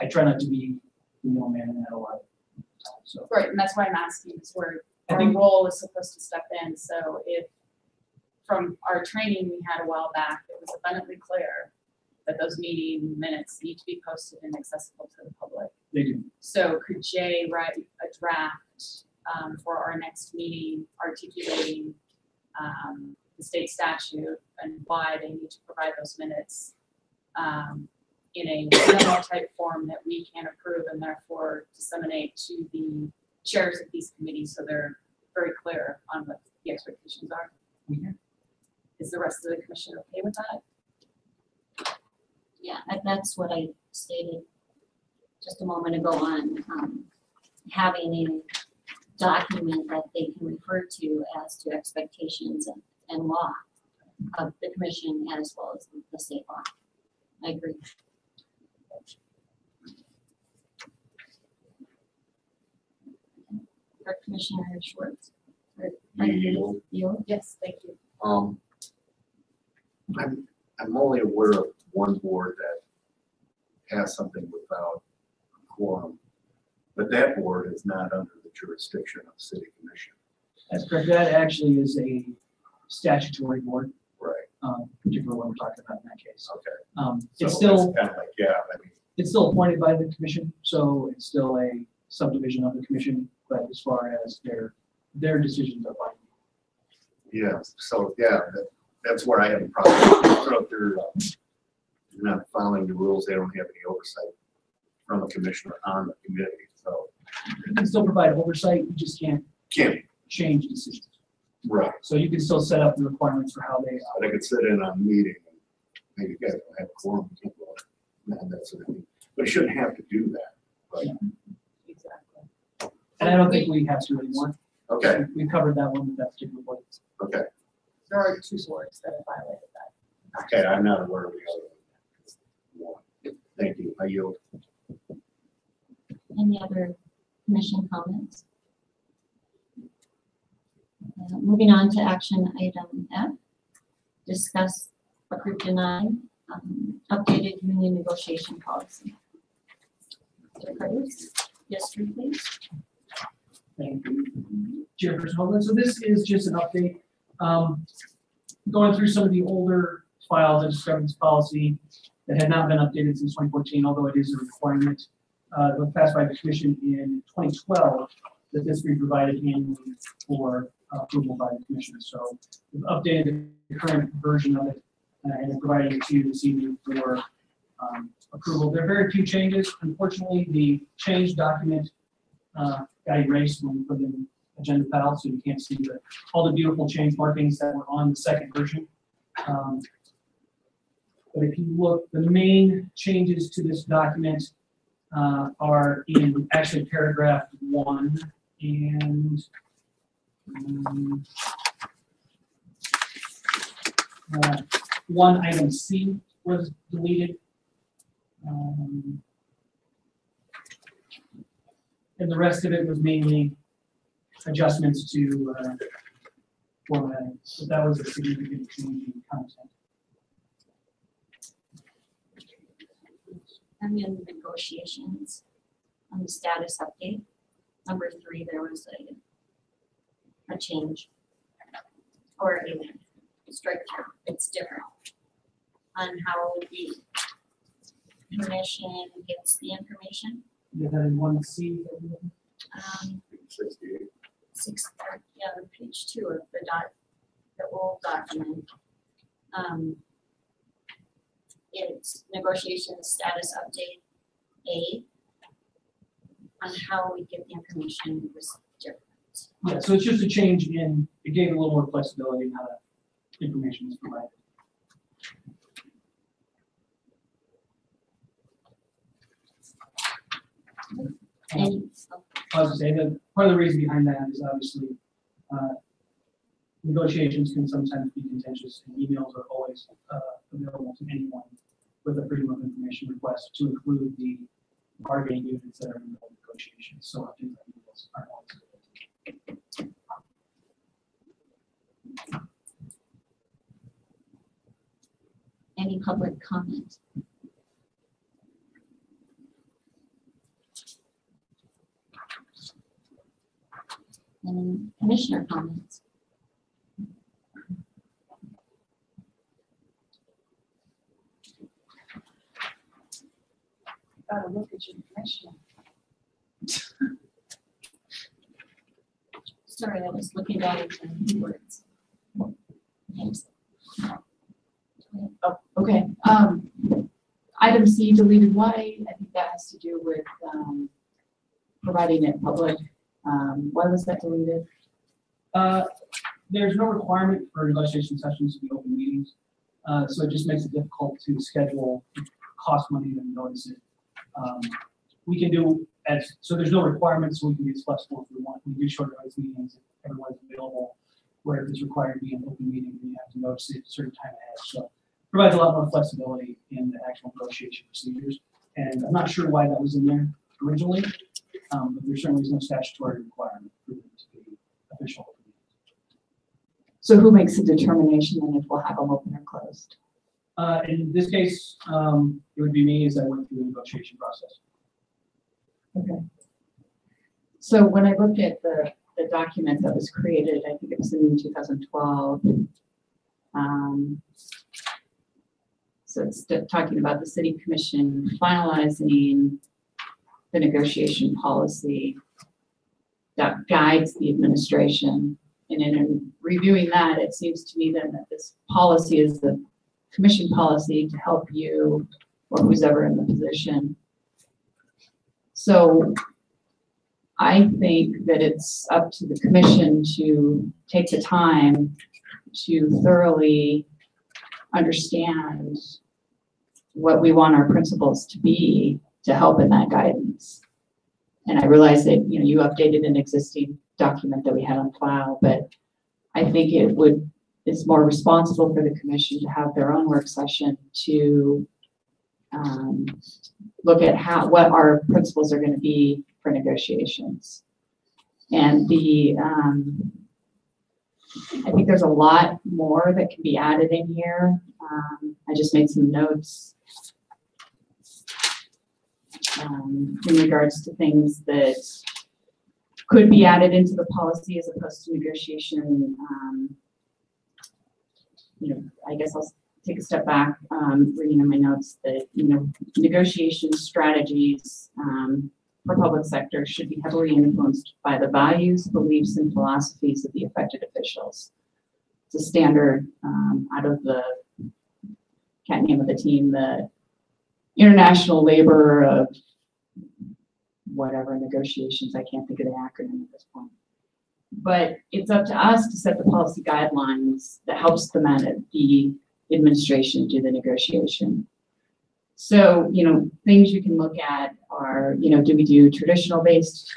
I try not to be the middleman in that a lot of times. So. Right, and that's why I'm asking, is where I our think- role is supposed to step in. So if from our training we had a while back, it was abundantly clear that those meeting minutes need to be posted and accessible to the public. They do. So could Jay write a draft for our next meeting articulating the state statute and why they need to provide those minutes in a memo type form that we can approve and therefore disseminate to the chairs of these committees so they're very clear on what the expectations are. Is the rest of the commission okay with that? Yeah, and that's what I stated just a moment ago on having a document that they can refer to as to expectations and law of the commission as well as the state law. I agree. Commissioner Schwartz. Yield. Yes, thank you. I'm only aware of one board that has something without a quorum, but that board is not under the jurisdiction of city commission. That's correct. That actually is a statutory board, Right, particularly what we're talking about in that case. okay. It's So still, kind of like, yeah, I mean, it's still appointed by the commission, so it's still a subdivision of the commission, but as far as their decisions are binding. yeah, so yeah, that's where I have a problem. So if they're not following the rules, they don't have any oversight from a commissioner on the committee, so. You can still provide oversight, you just can't Can't, change decisions. right, So you can still set up the requirements for how they but I could sit in on a meeting and maybe you guys don't have a quorum, you can't vote, and that sort of thing. But you shouldn't have to do that, right? Exactly. And I don't think we have to anymore. Okay, We covered that one with that particular point. okay, There are two boards that have violated that. okay, I'm not aware of the other one. Thank you, I yield. Any other commission comments? Moving on to action item F, discuss, approve, deny, updated union negotiation policy. Mr. Curtis, yes, please. Thank you, Chairperson Hoagland. So this is just an update. Going through some of the older files, I discovered this policy that had not been updated since 2014, although it is a requirement. It was passed by the commission in 2012 that this be provided annually for approval by the commission. So we've updated the current version of it and provided it to you this evening for approval. There are very few changes. Unfortunately, the change document got erased when we put it in agenda file, so you can't see all the beautiful change markings that were on the second version. But if you look, the main changes to this document are in actually paragraph 1 and one item C was deleted. And the rest of it was mainly adjustments to formatting. So that was a significant change in content. And in negotiations on the status update, number 3, there was a change or a strike through. It's different on how the commission gets the information. You have that in 1C. 68. Page 2 of the old document. It's negotiation status update A on how we get the information was different. Yeah, so it's just a change in, it gave a little more flexibility in how that information is provided. And I was to say that part of the reason behind that is obviously negotiations can sometimes be contentious, and emails are always available to anyone with a freedom of information request to include the bargaining units that are in the negotiations. So things like emails aren't always available. any public comment? Any commissioner comments? Gotta look at your commissioner. Sorry, I was looking down at the words. Thanks. Oh, okay. item C deleted white, I think that has to do with providing it public. Why was that deleted? There's no requirement for negotiation sessions to be open meetings, so it just makes it difficult to schedule, cost money and notice it. We can do so there's no requirement, so we can be as flexible if we want. We do shorter notice meetings if everyone's available, where if it's required to be an open meeting, then you have to notice it a certain time ahead. So it provides a lot more flexibility in the actual negotiation procedures. And I'm not sure why that was in there originally, but there certainly is no statutory requirement for them to be official. So who makes the determination then if we'll have them open or closed? In this case, it would be me as I went through the negotiation process. Okay. So when I looked at the document that was created, I think it was in 2012. So it's talking about the city commission finalizing the negotiation policy that guides the administration. And in reviewing that, it seems to me then that this policy is the commission policy to help you or who's ever in the position. So I think that it's up to the commission to take the time to thoroughly understand what we want our principles to be to help in that guidance. And I realize that you updated an existing document that we had on file, but I think it's more responsible for the commission to have their own work session to look at what our principles are going to be for negotiations. And I think there's a lot more that can be added in here. I just made some notes in regards to things that could be added into the policy as opposed to negotiation. I guess I'll take a step back, reading in my notes that, negotiation strategies for public sector should be heavily influenced by the values, beliefs, and philosophies of the affected officials. It's a standard out of the, can't name of the team, the International Labor of whatever negotiations, I can't think of the acronym at this point. But it's up to us to set the policy guidelines that helps the administration do the negotiation. So, things you can look at are, do we do traditional based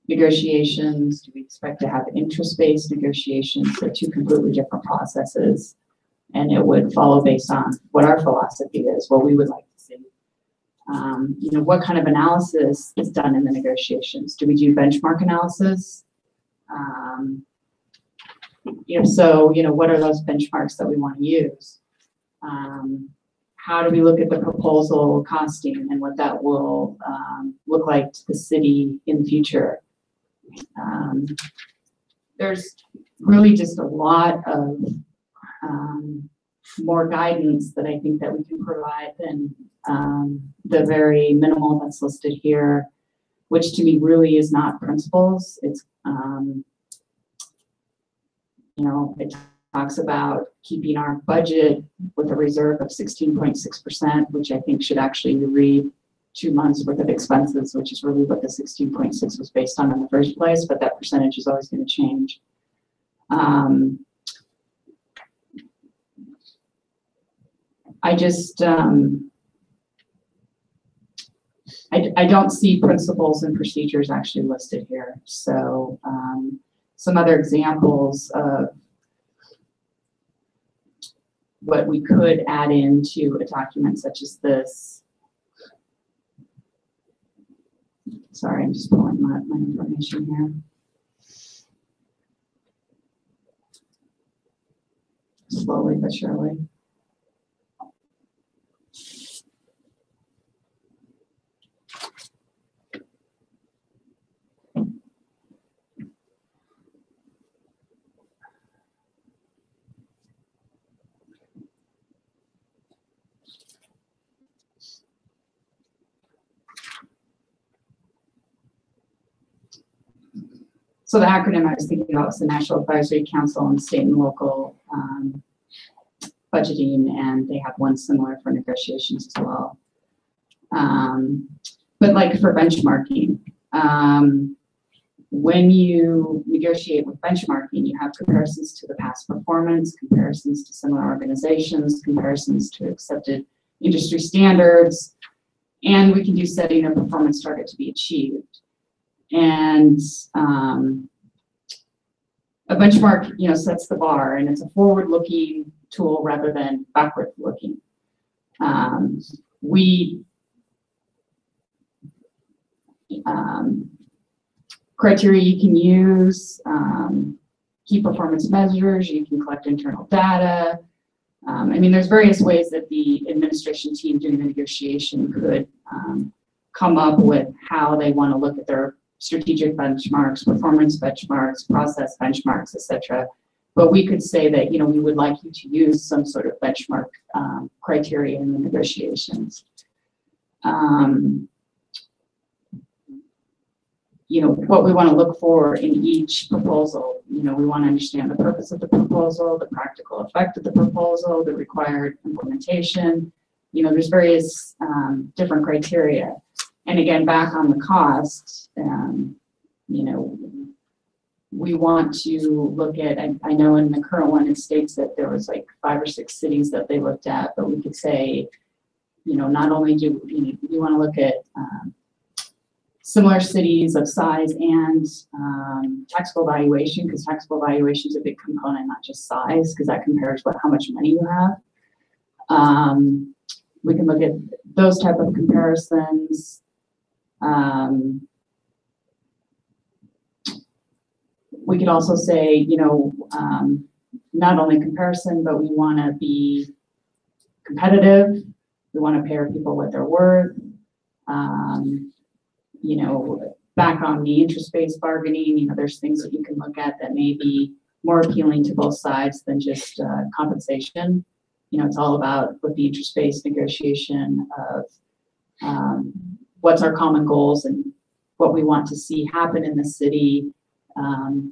negotiations? Do we expect to have interest-based negotiations? They're two completely different processes. And it would follow based on what our philosophy is, what we would like to see. What kind of analysis is done in the negotiations? Do we do benchmark analysis? What are those benchmarks that we want to use? How do we look at the proposal costing and what that will look like to the city in the future? There's really just a lot of more guidance that I think that we can provide than the very minimal that's listed here, which to me really is not principles. It's it talks about keeping our budget with a reserve of 16.6%, which I think should actually read 2 months worth of expenses, which is really what the 16.6 was based on in the first place, but that percentage is always going to change. I just, I don't see principles and procedures actually listed here. So some other examples of what we could add into a document such as this. Sorry, I'm just pulling my information here. Slowly but surely. So the acronym I was thinking about was the National Advisory Council on State and Local Budgeting, and they have one similar for negotiations as well. But like for benchmarking, when you negotiate with benchmarking, you have comparisons to the past performance, comparisons to similar organizations, comparisons to accepted industry standards, and we can do setting a performance target to be achieved. And a benchmark, sets the bar, and it's a forward-looking tool rather than backward-looking. Criteria you can use, key performance measures, you can collect internal data. There's various ways that the administration team doing the negotiation could come up with how they want to look at their strategic benchmarks, performance benchmarks, process benchmarks, etc. But we could say that, we would like you to use some sort of benchmark criteria in the negotiations. What we want to look for in each proposal. We want to understand the purpose of the proposal, the practical effect of the proposal, the required implementation. There's various different criteria. And again, back on the cost, we want to look at, I know in the current one, it states that there was like 5 or 6 cities that they looked at, but we could say, not only do we want to look at similar cities of size and taxable valuation, because taxable valuation is a big component, not just size, because that compares how much money you have. We can look at those type of comparisons. We could also say, not only comparison, but we want to be competitive. We want to pay our people what they're worth. Back on the interest-based bargaining, there's things that you can look at that may be more appealing to both sides than just compensation. It's all about with the interest-based negotiation of what's our common goals and what we want to see happen in the city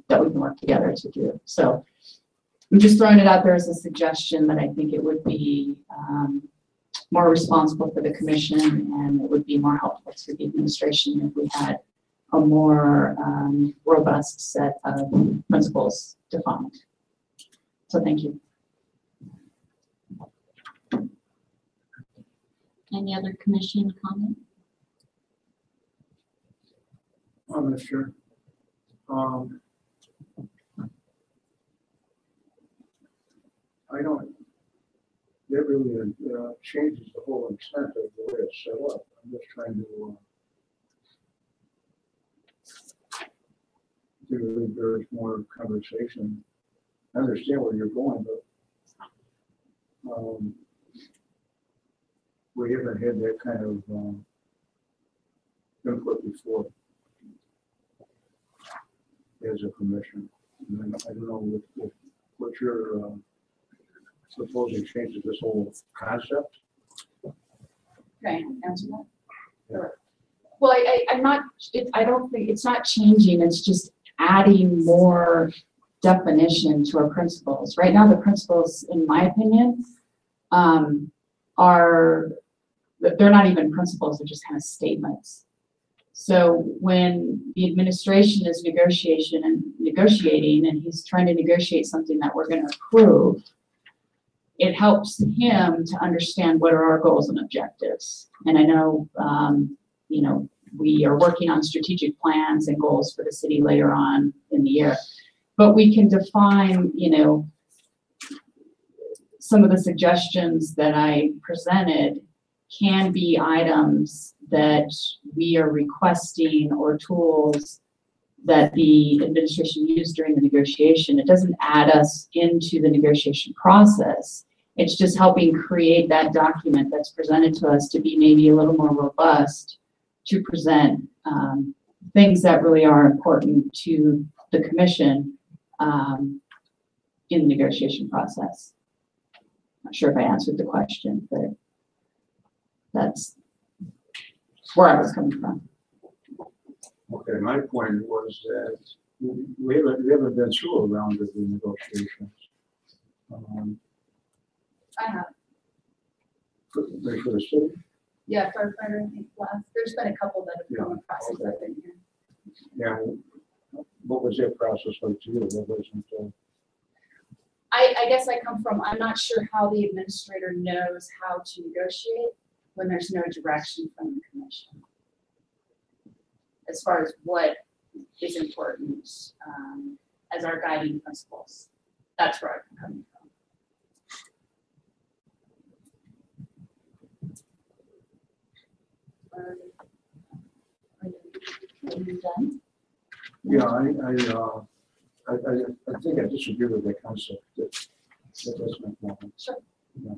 that we can work together to do. So I'm just throwing it out there as a suggestion that I think it would be more responsible for the commission, and it would be more helpful to the administration if we had a more robust set of principles defined. So thank you. Any other commission comment? Mr. Chair. That really changes the whole intent of the way it's set up. I'm just trying to there's more conversation. I understand where you're going, but we haven't had that kind of input before as a commission. And I don't know what your proposing changes this whole concept. Okay, answer that. Sure. Well, I'm not. I don't think it's not changing. It's just adding more definition to our principles. Right now, the principles, in my opinion, they're not even principles. They're just kind of statements. So when the administration is negotiating, and he's trying to negotiate something that we're going to approve, it helps him to understand what are our goals and objectives. And I know, we are working on strategic plans and goals for the city later on in the year, but we can define, some of the suggestions that I presented can be items that we are requesting or tools that the administration used during the negotiation. It doesn't add us into the negotiation process. It's just helping create that document that's presented to us to be maybe a little more robust, to present things that really are important to the commission in the negotiation process. Not sure if I answered the question, but that's where I was coming from. Okay, my point was that we haven't been through a round of the negotiations. I have. For the city? Yeah, firefighter, I think last, there's been a couple that have come across since I've been here. Yeah, what was their process like to you? What wasn't, I guess I come from, I'm not sure how the administrator knows how to negotiate when there's no direction from the commission. As far as what is important as our guiding principles. That's where I'm coming from. Are you done? yeah, I think I disagree with that concept. That's my problem. Sure. Yeah.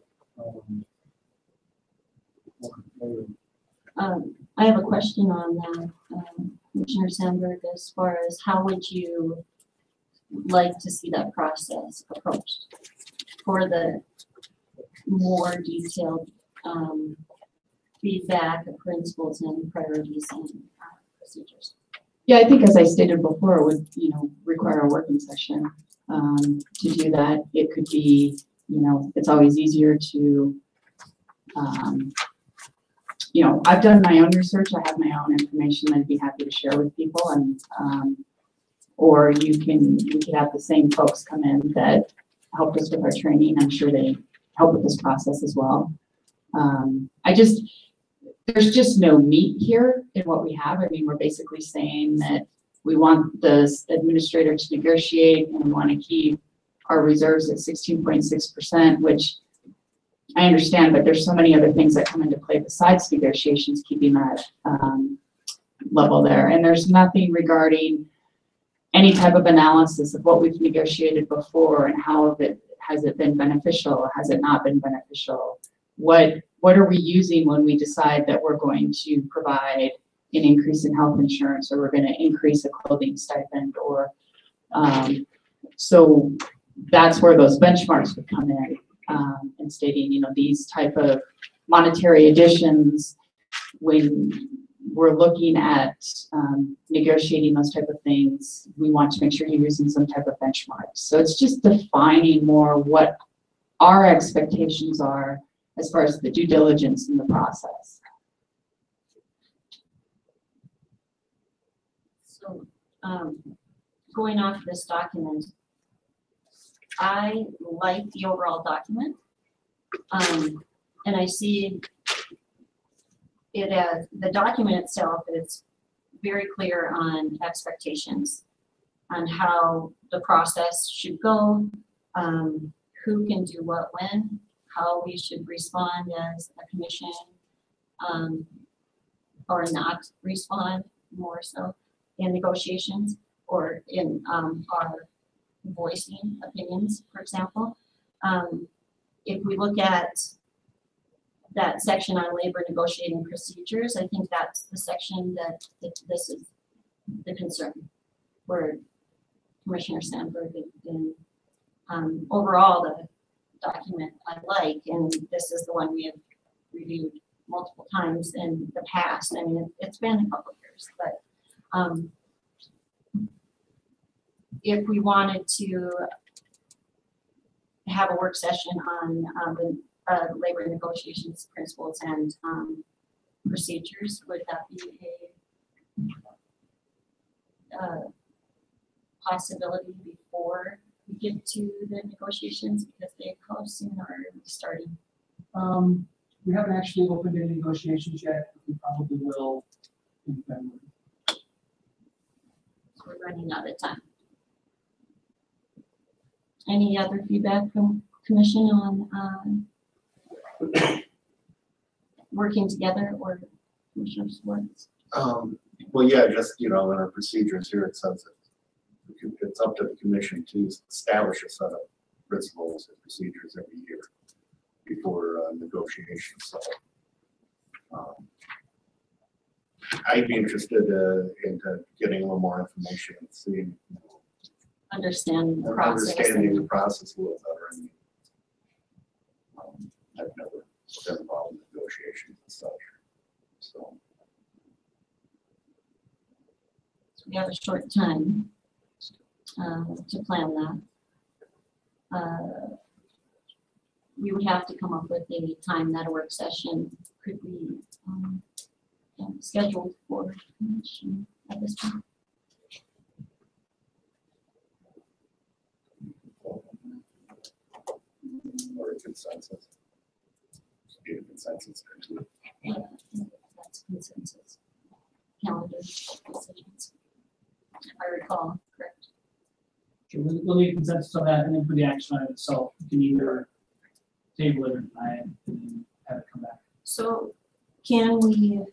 I have a question on that, Commissioner Sandberg, as far as how would you like to see that process approached for the more detailed feedback of principles and priorities and procedures? Yeah, I think as I stated before, it would, require a working session to do that. It could be, it's always easier to, I've done my own research. I have my own information that I'd be happy to share with people, and or we could have the same folks come in that helped us with our training. I'm sure they help with this process as well. There's just no meat here in what we have. I mean, we're basically saying that we want the administrator to negotiate and we want to keep our reserves at 16.6%, which I understand, but there's so many other things that come into play besides negotiations, keeping that level there. And there's nothing regarding any type of analysis of what we've negotiated before and how has it been beneficial, has it not been beneficial? What are we using when we decide that we're going to provide an increase in health insurance, or we're going to increase a clothing stipend, or so that's where those benchmarks would come in, and stating, these type of monetary additions, when we're looking at negotiating those type of things, we want to make sure you're using some type of benchmarks. So it's just defining more what our expectations are as far as the due diligence in the process. So, going off this document, I like the overall document, and I see it as the document itself is very clear on expectations, on how the process should go, who can do what when, how we should respond as a commission, or not respond more so in negotiations or in our voicing opinions, for example. If we look at that section on labor negotiating procedures, I think that's the section that this is the concern, where Commissioner Sandberg and overall the document I like, and this is the one we have reviewed multiple times in the past. I mean, it's been a couple of years, but if we wanted to have a work session on the labor negotiations principles and procedures, would that be a possibility before we get to the negotiations, because they close soon, or are we starting? We haven't actually opened any negotiations yet. We probably will in February. So we're running out of time. Any other feedback from commission on working together, or Commissioner's words? Well, yeah, just, in our procedures here, it says that it's up to the commission to establish a set of principles and procedures every year before negotiations. So I'd be interested into getting a little more information and seeing, Understand the process. understanding the process a little better. I've never been involved in negotiations and such. So We have a short time to plan that. We would have to come up with a time that a work session could we scheduled for commission at this time. Or a consensus. Get a consensus into it. Yeah, that's consensus. Calendar decisions. If I recall correct. Okay, we'll need consensus on that, and then for the action item itself, you can either table it or deny it, and then have it come back. So can we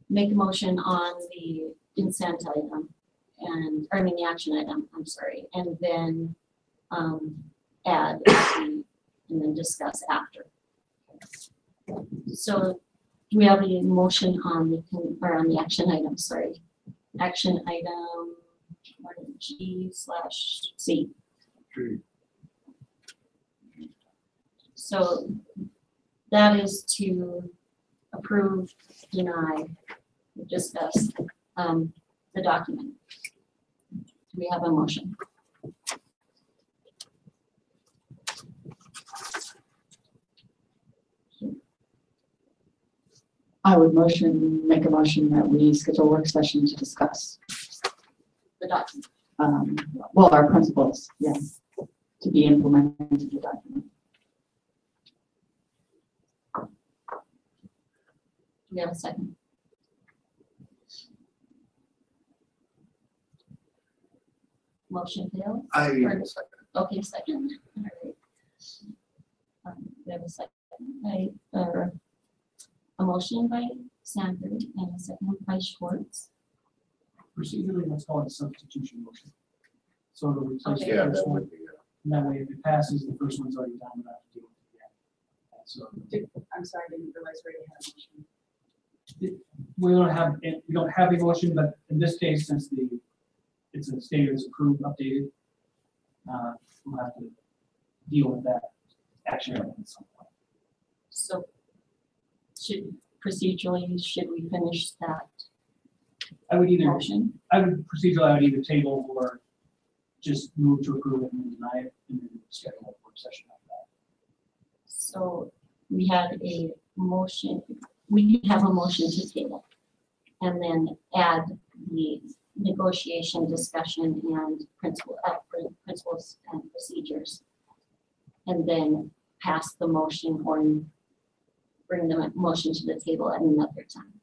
make a motion on the consent item and, or I mean the action item, I'm sorry, and then add and then discuss after. So do we have a motion on the, or on the action item, sorry. Action item, what is it, G/C. Tree. So that is to approve, deny, discuss the document. Do we have a motion? I would make a motion that we schedule a work session to discuss, The document. well, our principles, yes, to be implemented into the document. Do we have a second? Motion failed? Okay, second. All right. We have a second, right? A motion by Sanford and a second by Schwartz. Procedurally, let's call it a substitution motion. So it'll replace Okay. the first one, and that way if it passes, the first one's already done, we don't have to deal with it again. So I'm sorry, I didn't realize we already had a motion. we don't have a motion, but in this case, since it's a stated as approved, updated, we'll have to deal with that action item at some point. So procedurally, should we finish that I would motion? procedurally, I would either table or just move to approve it and then deny it and then schedule a work session after that. So we had a motion, we have a motion to table. And then add the negotiation, discussion, and principles and procedures. And then pass the motion or bring the motion to the table at another time.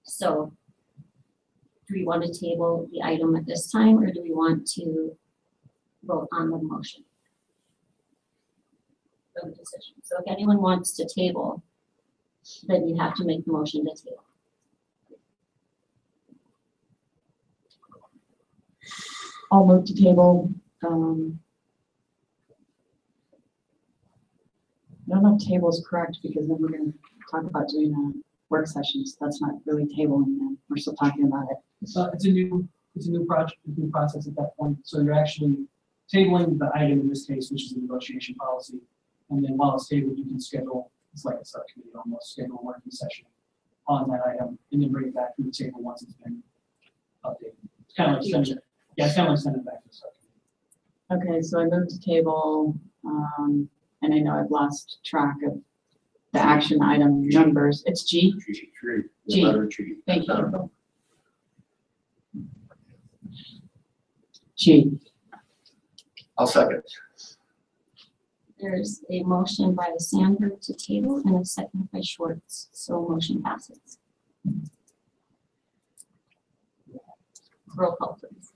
So do we want to table the item at this time, or do we want to vote on the motion? For the decision. So if anyone wants to table, then you have to make the motion to table. I'll move to table, I don't know if table is correct because then we're going to talk about doing a work session, so that's not really tabling then. We're still talking about it. It's a new project, a new process at that point. So you're actually tabling the item in this case, which is the negotiation policy. And then while it's tabled, you can schedule, it's like a subcommittee almost, schedule a working session on that item and then bring it back to the table once it's been updated. It's kind of like sending it, yeah, it's kind of like sending it back to the subcommittee. Okay, so I moved to table, and I know I've lost track of the action item numbers. It's G. Tree. G. The letter G. Thank you. G. I'll second. There's a motion by Sandberg to table and a second by Schwartz, so motion passes. Roll call, please.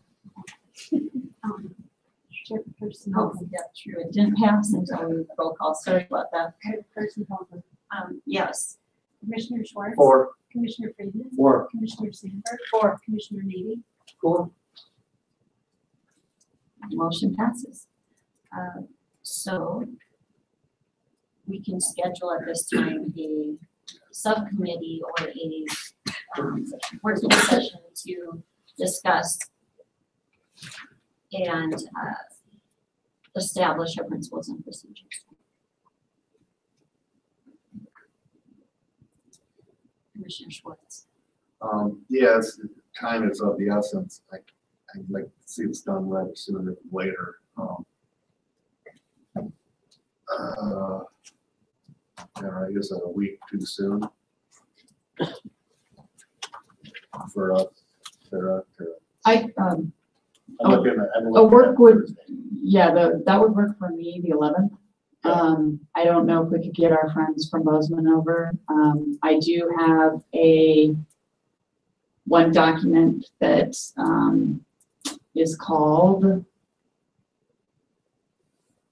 Chairperson Oh, yeah, true, it didn't pass until we roll call, sorry about that. Person Holman. Yes. Commissioner Schwartz. 4. Commissioner Friedman. 4. Commissioner Sandberg. 4. Commissioner Navy. 4. Motion passes. So we can schedule at this time a subcommittee or a working session to discuss and establish our principles and procedures. Commissioner Schwartz. Yes, time is of the essence. I'd like to see this done rather sooner than later. I guess a week too soon. For us, I'm I'm looking at. I'm a looking work at would, Thursday. yeah, that would work for me, the 11th. I don't know if we could get our friends from Bozeman over. I do have one document that, is called,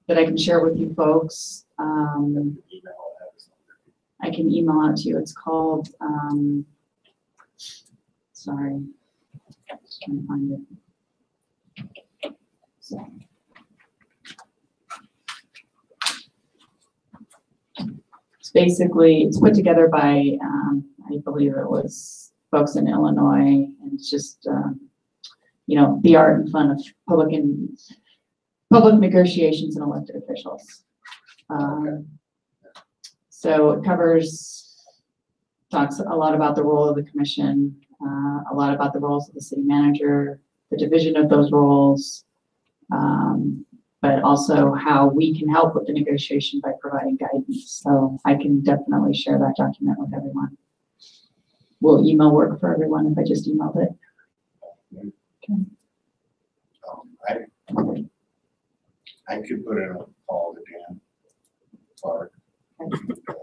that I can share with you folks. Email has. I can email out to you. It's called, sorry, just trying to find it. So. It's basically, it's put together by, I believe it was folks in Illinois, and it's just, the art and fun of public negotiations and elected officials. So it talks a lot about the role of the commission, a lot about the roles of the city manager, the division of those roles, but also how we can help with the negotiation by providing guidance. So I can definitely share that document with everyone. Will email work for everyone if I just emailed it? Okay. I could put in a call to Dan Clark,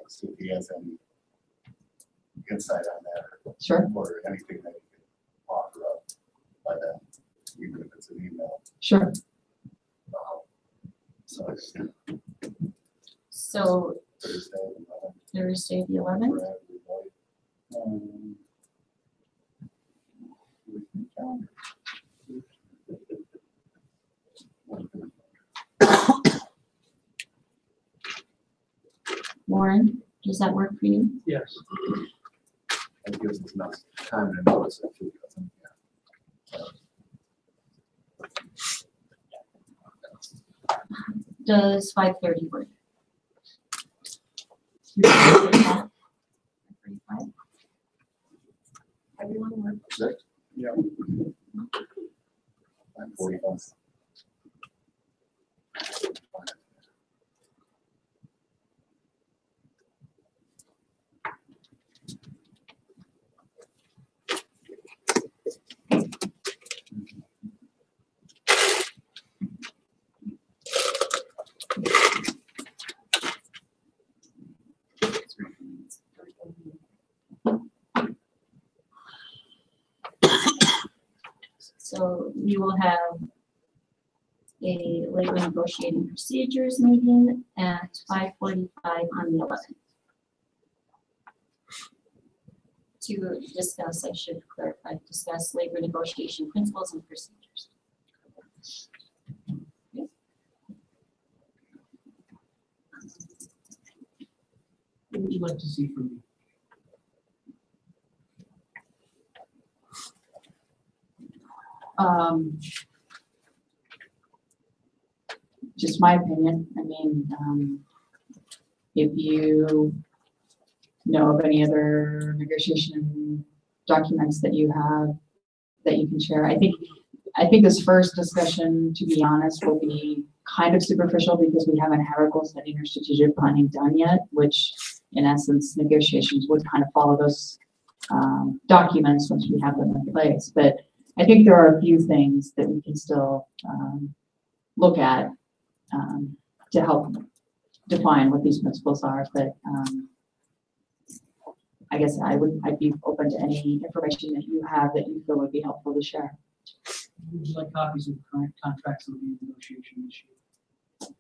see if he has any insight on that. Sure. Or anything that he can offer up by then, even if it's an email. Sure. So Thursday, Thursday, the 11th. Warren, does that work for you? Yes. That gives us enough time to notice it too, doesn't it? Does 5:30 work? Everyone work? Six? Yeah. 45. So we will have a labor negotiating procedures meeting at 5:45 on the 11th. To discuss, I should clarify, discuss labor negotiation principles and procedures. Okay. What would you like to see from me? Just my opinion. I mean, if you know of any other negotiation documents that you have that you can share, I think this first discussion, to be honest, will be kind of superficial because we haven't had our goal setting or strategic planning done yet, which in essence, negotiations would kind of follow those documents once we have them in place. But I think there are a few things that we can still look at to help define what these principles are. But I guess I'd be open to any information that you have that you feel would be helpful to share. Would you like copies of the current contracts that will be in negotiation this year?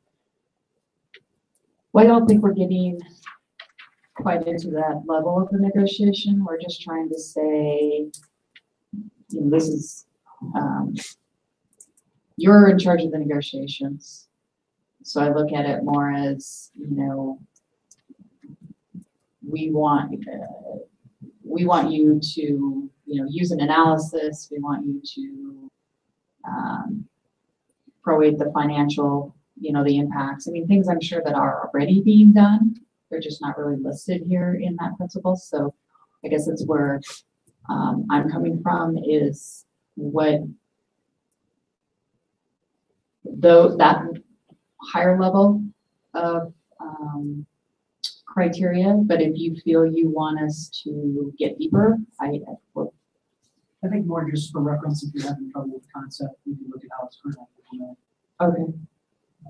Well, I don't think we're getting quite into that level of the negotiation. We're just trying to say, this is, you're in charge of the negotiations. So I look at it more as, we want you to, use an analysis. We want you to prorate the financial, the impacts. I mean, things I'm sure that are already being done. They're just not really listed here in that principle. So I guess that's where I'm coming from, is what that higher level of criteria, but if you feel you want us to get deeper, well, I think more just for reference, if you're having trouble with the concept, we can look at how it's currently implemented. okay,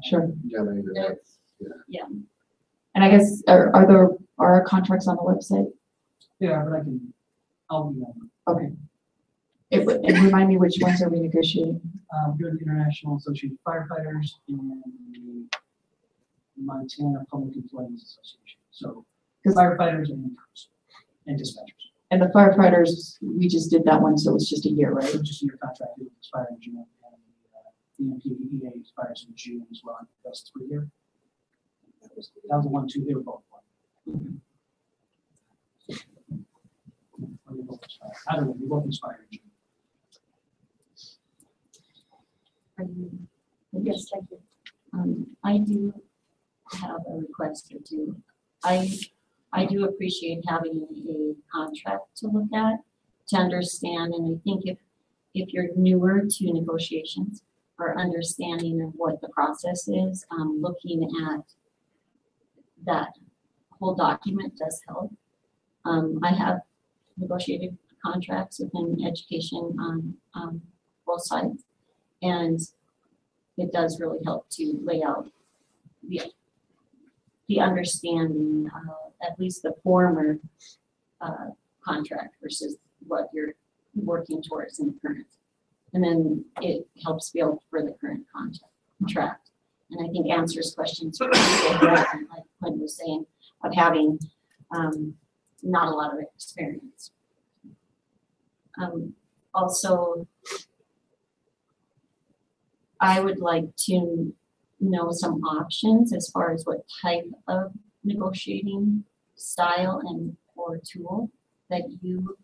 sure. Yeah, maybe that's, And I guess, are our contracts on the website? Yeah, but I'll do that. Okay. And remind me which ones are we negotiating? Go to the International Association of Firefighters and the Montana Public Employees Association. So firefighters and interns and dispatchers. And the firefighters, we just did that one, so it's just a year, right? So just your contract will expire in June, and the MPEA expires in June as well. That's 3 year. That was the 1, 2, they were both one. Or they both expire. I don't know, they both expire in June. Yes, thank you. I do have a request or two. I do appreciate having a contract to look at, to understand, and I think if you're newer to negotiations or understanding of what the process is, looking at that whole document does help. I have negotiated contracts within education on both sides, and it does really help to lay out the understanding, at least the former contract versus what you're working towards in the current. And then it helps build for the current contract. And I think answers questions for people, like Quinn was saying, of having not a lot of experience. Also, I would like to know some options as far as what type of negotiating style and or tool that you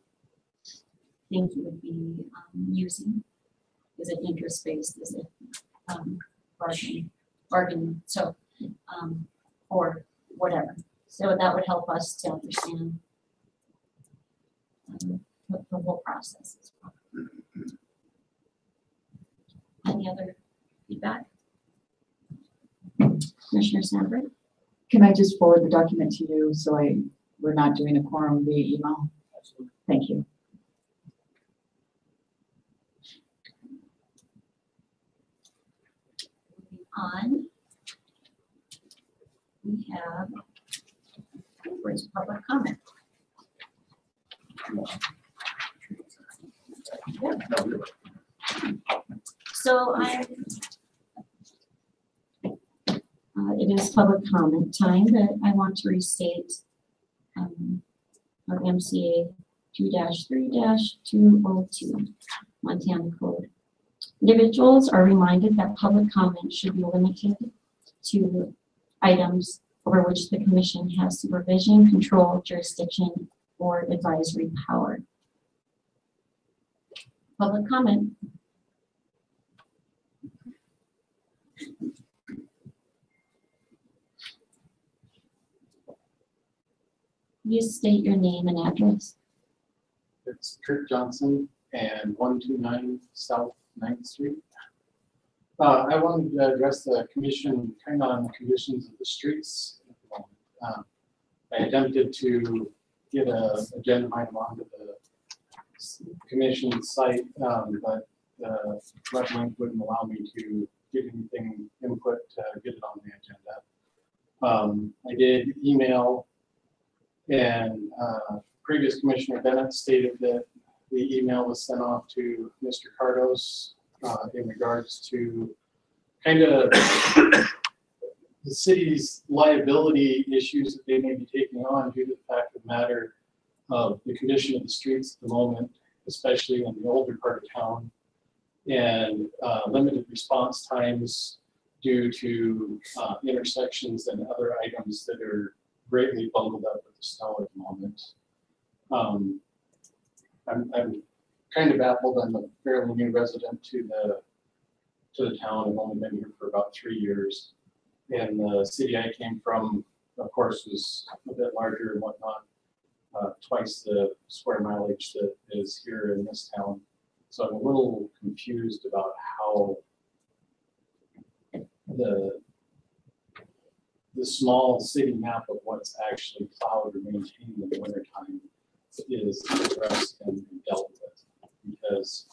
think you would be using. Is it interest-based? Is it bargaining? So, or whatever. So that would help us to understand the whole process as well. Any other feedback? Commissioner Sandberg? Can I just forward the document to you so we're not doing a quorum via email? Absolutely. Thank you. Moving on. We have, where's public comment? So it is public comment time, but I want to restate our MCA 2-3-202 Montana Code. Individuals are reminded that public comment should be limited to items over which the commission has supervision, control, jurisdiction, or advisory power. Public comment. Please state your name and address. It's Kurt Johnson and 129 South 9th Street. I wanted to address the commission, kind of on the conditions of the streets. I attempted to get an agenda item onto the commission site, but the red link wouldn't allow me to get anything input to get it on the agenda. I did email, and previous Commissioner Bennett stated that the email was sent off to Mr. Cardos in regards to kind of the city's liability issues that they may be taking on due to the fact of the matter of the condition of the streets at the moment, especially in the older part of town, and limited response times due to intersections and other items that are greatly bungled up with the snow at the moment. I'm kind of baffled. I'm a fairly new resident to the town. I've only been here for about 3 years. And the city I came from, of course, was a bit larger and whatnot, twice the square mileage that is here in this town. So I'm a little confused about how the the small city map of what's actually plowed or maintained in the wintertime is addressed and dealt with. Because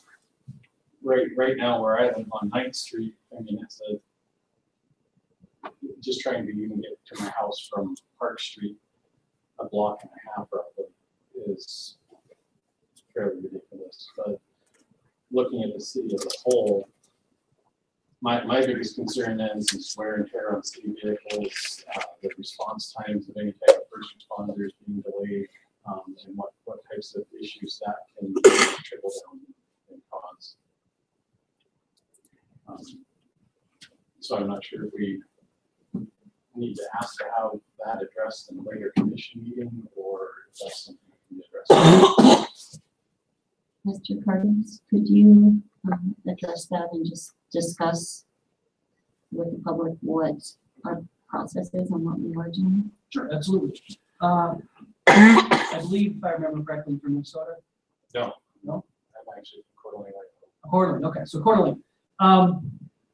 right now where I live on 9th Street, I mean, it's just trying to even get to my house from Park Street, a block and a half roughly, is fairly ridiculous. But looking at the city as a whole, my biggest concern is wear and tear on city vehicles, the response times of any type of first responders being delayed, and what types of issues that can trickle down and cause. So I'm not sure if we need to ask to have that addressed in a later commission meeting, or if that's something that can be addressed. Mr. Carnes, could you address that and just discuss with the public what our process is and what we are doing? Sure, absolutely. I believe, if I remember correctly, from Minnesota. No. No? I'm actually quarterly like Coeur d'Alene, okay, so Coeur d'Alene.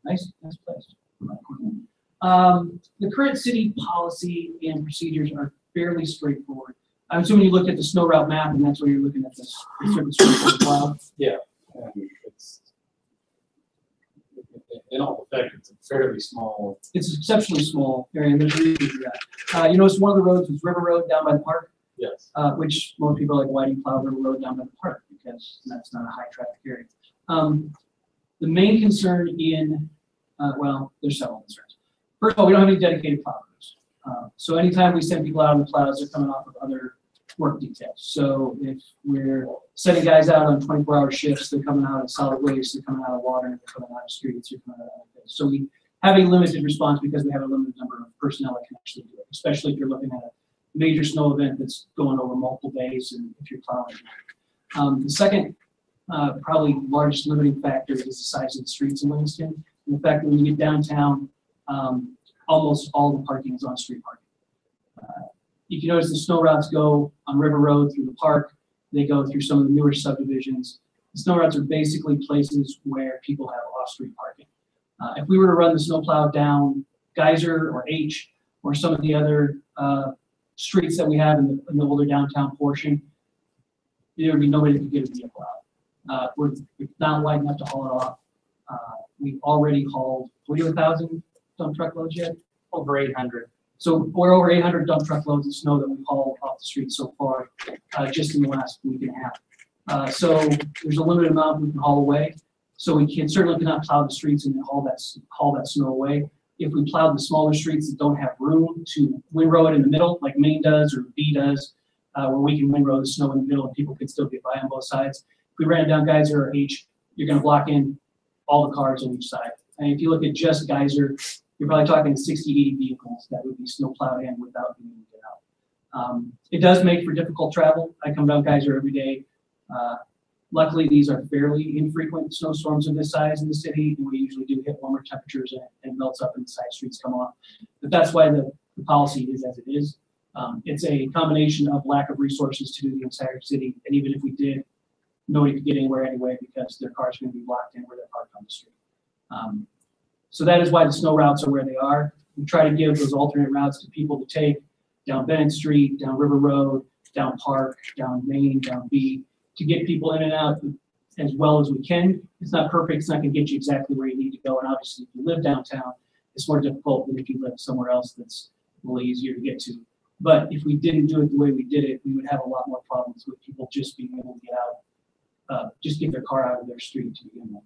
Nice place. The current city policy and procedures are fairly straightforward. I'm assuming you looked at the snow route map, and that's where you're looking at this. yeah, and it's in all effect, it's a fairly small. It's exceptionally small area, and there's a reason for that. You notice one of the roads is River Road down by the park. Yes. Which most people are like, why do you plow River Road down by the park? Because that's not a high traffic area. The main concern in, well, there's several concerns. First of all, we don't have any dedicated plow crews. So anytime we send people out on the plows, they're coming off of other work details. So if we're sending guys out on 24-hour shifts, they're coming out of solid waste, they're coming out of water, they're coming out of streets, they're coming out of other things. So we have a limited response because we have a limited number of personnel that can actually do it, especially if you're looking at a major snow event that's going over multiple days and if you're plowing. The second, probably largest limiting factor is the size of the streets in Livingston. And the fact that when you get downtown, almost all the parking is on street parking. If you notice, the snow routes go on River Road through the park. They go through some of the newer subdivisions. The snow routes are basically places where people have off-street parking. If we were to run the snowplow down Geyser or H or some of the other streets that we have in the older downtown portion, there would be nobody that could get a vehicle out. We're not wide enough to haul it off. We've already hauled 1,000 dump truck loads yet? Over 800. So we're over 800 dump truck loads of snow that we've hauled off the street so far, just in the last week and a half. So there's a limited amount we can haul away. So we certainly cannot plow the streets and haul that snow away. If we plowed the smaller streets that don't have room to windrow it in the middle, like Maine does or B does, where we can windrow the snow in the middle and people can still get by on both sides. If we ran it down Geyser or H, you're going to block in all the cars on each side. And if you look at just Geyser, you're probably talking 60, 80 vehicles that would be snow plowed in without being able to get out. It does make for difficult travel. I come down Geyser every day. Luckily, these are fairly infrequent snowstorms of this size in the city, and we usually do hit warmer temperatures and it melts up and the side streets come off. But that's why the policy is as it is. It's a combination of lack of resources to do the entire city, and even if we did, nobody could get anywhere anyway because their cars are going to be blocked in where they're parked on the street. So that is why the snow routes are where they are. We try to give those alternate routes to people to take down Bennett Street, down River Road, down Park, down Main, down B, to get people in and out as well as we can. It's not perfect. It's not going to get you exactly where you need to go. And obviously, if you live downtown, it's more difficult than if you live somewhere else that's a little easier to get to. But if we didn't do it the way we did it, we would have a lot more problems with people just being able to get out, just get their car out of their street to begin with.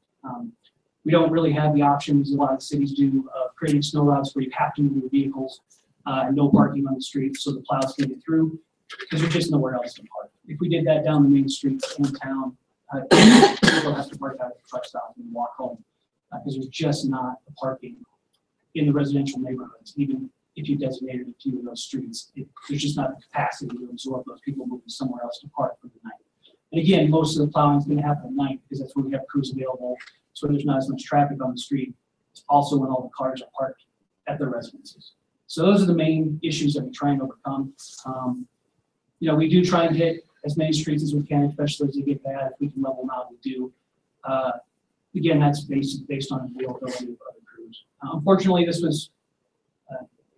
We don't really have the options a lot of cities do of creating snow routes where you have to move your vehicles and no parking on the streets so the plows can get through because there's just nowhere else to park. If we did that down the main streets in town, people have to park out at the truck stop and walk home because there's just not the parking in the residential neighborhoods. Even if you designated a few of those streets, there's just not the capacity to absorb those people moving somewhere else to park for the night. And again, most of the plowing is going to happen at night because that's when we have crews available. So there's not as much traffic on the street. It's also when all the cars are parked at their residences. So those are the main issues that we try and overcome. We do try and hit as many streets as we can, especially as they get bad. If we can level them out, we do. Again, that's based on availability of other crews. Unfortunately, this was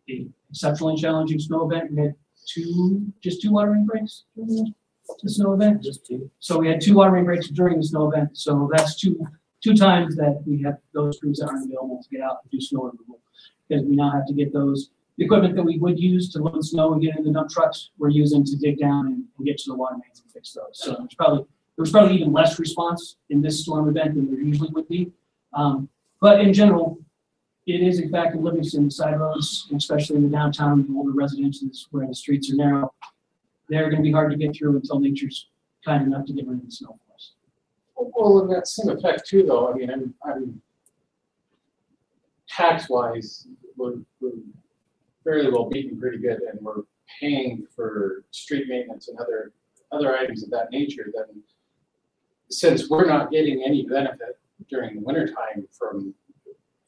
a exceptionally challenging snow event. We had just two watering breaks during the snow event. Just two. So we had 2 watering breaks during the snow event. So that's two times that we have those crews that aren't available to get out and do snow removal. Because we now have to get the equipment that we would use to load snow and get in the dump trucks, we're using to dig down and get to the water mains and fix those. So there was probably even less response in this storm event than there usually would be. But in general, it is in fact in Livingston, side roads, especially in the downtown, the older residences where the streets are narrow, they're going to be hard to get through until nature's kind enough to get rid of the snow for us. Well, in that same effect too, though, I mean, I'm tax-wise, we're fairly well beaten pretty good, and we're paying for street maintenance and other items of that nature. Then, since we're not getting any benefit during the wintertime from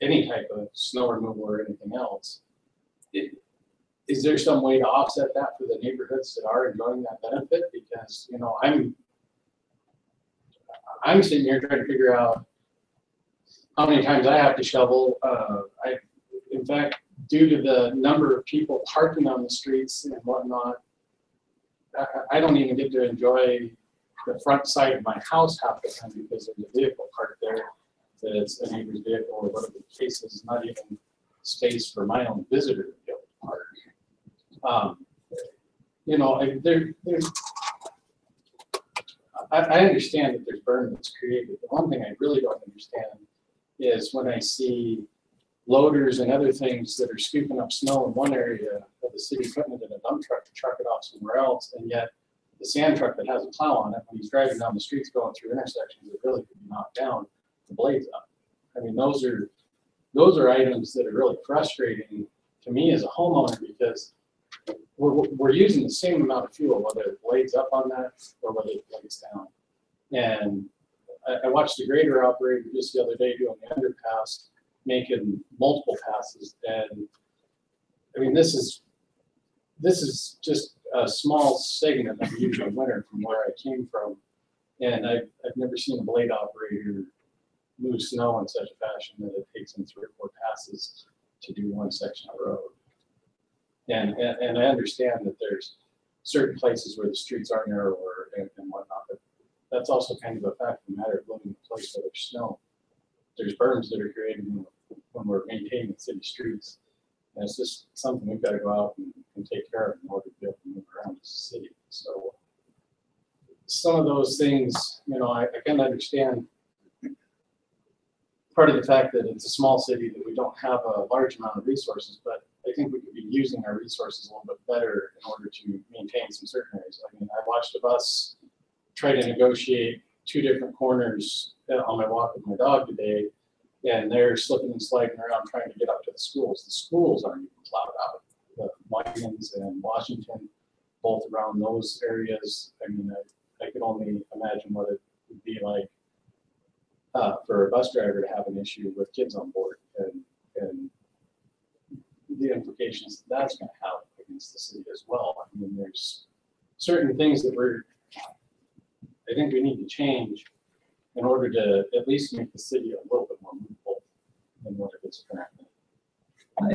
any type of snow removal or anything else, is there some way to offset that for the neighborhoods that are enjoying that benefit? Because, you know, I'm sitting here trying to figure out how many times I have to shovel. In fact, due to the number of people parking on the streets and whatnot, I don't even get to enjoy the front side of my house half the time because there's a vehicle parked there. That it's a neighbor's vehicle or whatever the case is, not even space for my own visitor to be able to park. You know, I understand that there's burn that's created. The one thing I really don't understand is when I see loaders and other things that are scooping up snow in one area of the city, putting it in a dump truck to truck it off somewhere else, and yet the sand truck that has a plow on it, when he's driving down the streets going through intersections, it really could be knocked down, the blades up. I mean, those are items that are really frustrating to me as a homeowner because we're using the same amount of fuel, whether it blades up on that or whether it blades down. And I watched a grader operator just the other day doing the underpass, making multiple passes, and I mean this is just a small segment of usual winter from where I came from, and I've never seen a blade operator move snow in such a fashion that it takes them 3 or 4 passes to do one section of road. And I understand that there's certain places where the streets are narrower and whatnot, but that's also kind of a fact of the matter of living in a place where there's snow. There's berms that are created when we're maintaining city streets. And it's just something we've got to go out and take care of in order to be able to move around the city. So some of those things, you know, I can understand part of the fact that it's a small city that we don't have a large amount of resources, but I think we could be using our resources a little bit better in order to maintain some certain areas. I mean, I watched a bus try to negotiate 2 different corners on my walk with my dog today, and they're slipping and sliding around trying to get up to the schools. The schools aren't even plowed out. The Lyons and Washington, both around those areas. I mean, I could only imagine what it would be like for a bus driver to have an issue with kids on board, and the implications that's going to have against the city as well. I mean, there's certain things that I think we need to change in order to at least make the city a little bit more movable than what it is currently.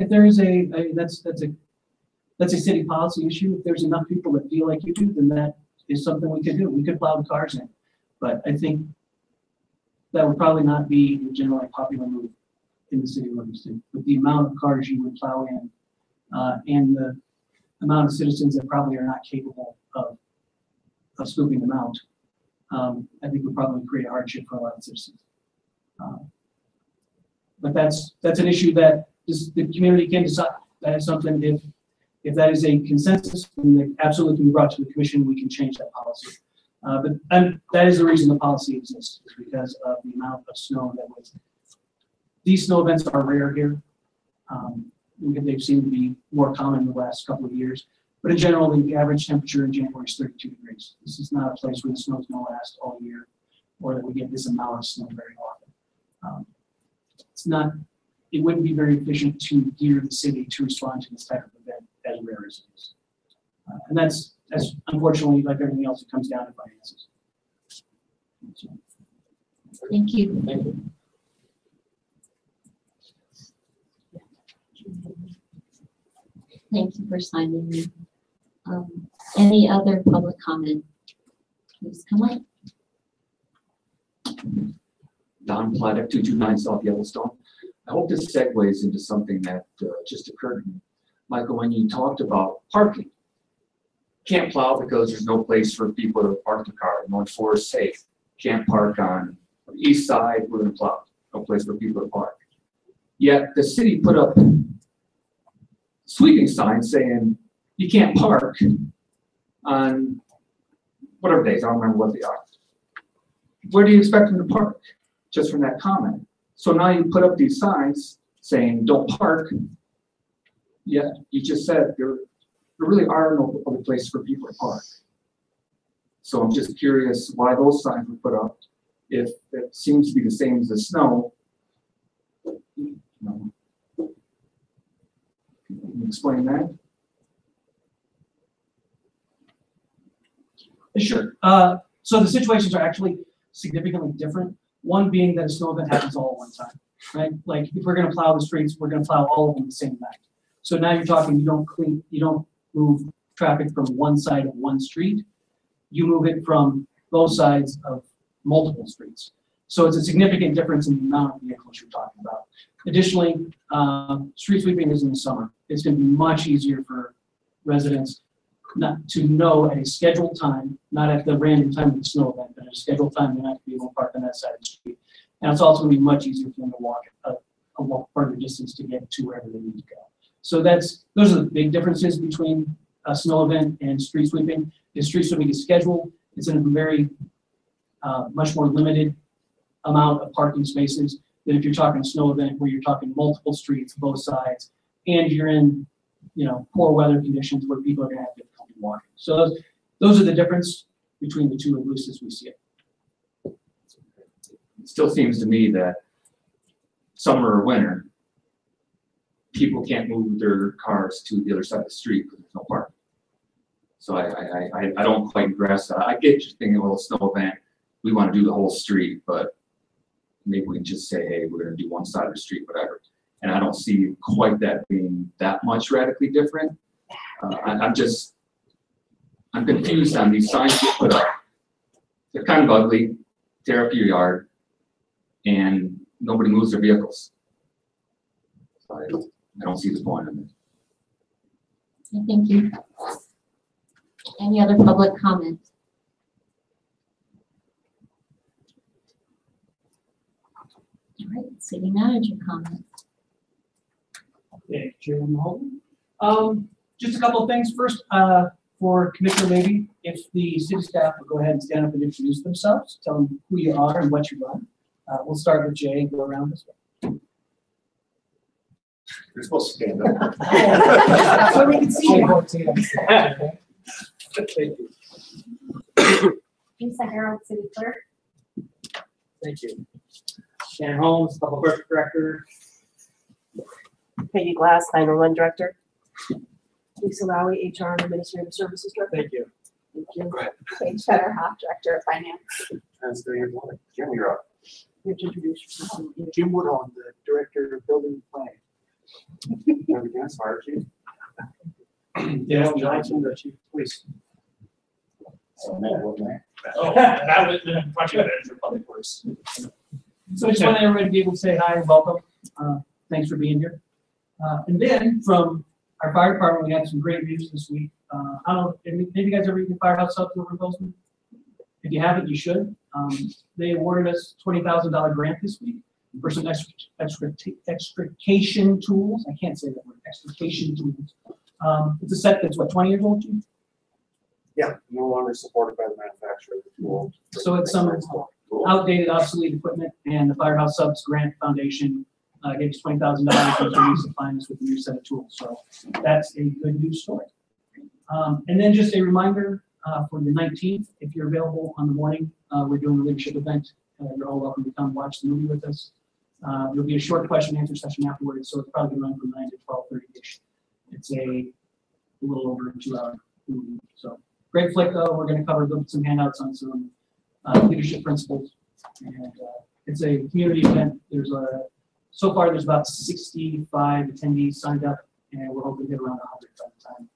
If there is that's a city policy issue. If there's enough people that feel like you do, then that is something we could do. We could plow the cars in, but I think that would probably not be a generally popular move in the city of Livingston. With the amount of cars you would plow in and the amount of citizens that probably are not capable of scooping them out, I think would probably create a hardship for a lot of citizens. But that's an issue that the community can decide. That is something, if that is a consensus, then it absolutely can be brought to the commission. We can change that policy. But that is the reason the policy exists, is because of the amount of snow that was. These snow events are rare here. They've seemed to be more common in the last couple of years. But in general, the average temperature in January is 32 degrees. This is not a place where the snow is going to last all year, or that we get this amount of snow very often. It wouldn't be very efficient to gear the city to respond to this type of event as rare as it is. And that's unfortunately, like everything else, it comes down to finances. So. Thank you. Thank you. Thank you for signing me. Any other public comment? Please come up. Don Platt, 229 South Yellowstone. I hope this segues into something that just occurred to me. Michael, when you talked about parking, can't plow because there's no place for people to park the car. North Forest safe. Can't park on the east side, we're gonna plow. No place for people to park. Yet the city put up sweeping signs saying you can't park on whatever days, I don't remember what they are. Where do you expect them to park? Just from that comment. So now you put up these signs saying don't park, yet you just said there really are no other places for people to park. So I'm just curious why those signs were put up if it seems to be the same as the snow. You know, can you explain that? Sure. So the situations are actually significantly different. One being that a snow event happens all at one time, right? Like if we're going to plow the streets, we're going to plow all of them the same night. So now you're talking, you don't move traffic from one side of one street. You move it from both sides of multiple streets. So it's a significant difference in the amount of vehicles you're talking about. Additionally, street sweeping is in the summer. It's going to be much easier for residents not to know at a scheduled time, not at the random time of the snow event, but at a scheduled time, they're not going to be able to park on that side of the street. And it's also going to be much easier for them to walk a further distance to get to wherever they need to go. So those are the big differences between a snow event and street sweeping. If street sweeping is scheduled, it's in a very much more limited amount of parking spaces than if you're talking a snow event where you're talking multiple streets, both sides, and you're in poor weather conditions where people are going to have difficulty walking. So those are the difference between the two, at least as we see it. It still seems to me that summer or winter, people can't move their cars to the other side of the street because there's no parking. So I don't quite grasp that. I get you thinking, well, snow event, we want to do the whole street, but maybe we can just say, hey, we're going to do one side of the street, whatever. And I don't see quite that being that much radically different. I'm confused on these signs you put up. They're kind of ugly, tear up your yard, and nobody moves their vehicles. So I don't see the point of it. Thank you. Any other public comment? All right, city manager comment. Okay, Chairman Holden. Just a couple of things. First, for Commissioner Levy, if the city staff will go ahead and stand up and introduce themselves, tell them who you are and what you run. We'll start with Jay and go around this way. You're supposed to stand up. So we can see you. Thank you. Lisa Harold, City Clerk. Thank you. Shannon Holmes, Public Works Director. Peggy Glass, 911 Director. Lisa Lowy, HR and Administrative Services Director. Thank you. Thank you. Paige Fetterhoff, Director of Finance. Jim, you're up. You have to introduce yourself. Jim Woodhorn, the Director of Building and Planning. Everything else, fire chief? Yeah, Johnson, the Chief of Police. So, Matt, what, Matt? Oh, that was the project manager, public works. So I just want everybody to be able to say hi and welcome. Thanks for being here. And then from our fire department, we had some great news this week. I don't know, maybe you guys ever eaten firehouse subs over in Bozeman? If you haven't, you should. They awarded us $20,000 grant this week for some extrication tools. I can't say that word, extrication tools. It's a set that's what, 20 years old, Chief? Yeah, no longer supported by the manufacturer of the tool. So it's some outdated, obsolete equipment, and the Firehouse Subs Grant Foundation gave us $20,000 to resupplying us with a new set of tools. So that's a good news story. And then just a reminder for the 19th, if you're available on the morning, we're doing a leadership event. You're all welcome to come watch the movie with us. There'll be a short question and answer session afterwards, so it's probably going to run from 9 to 12:30-ish. It's a little over a 2-hour movie. So great flick though. We're going to cover some handouts on some leadership principles. And it's a community event. So far there's about 65 attendees signed up, and we're hoping to get around 100 by the time.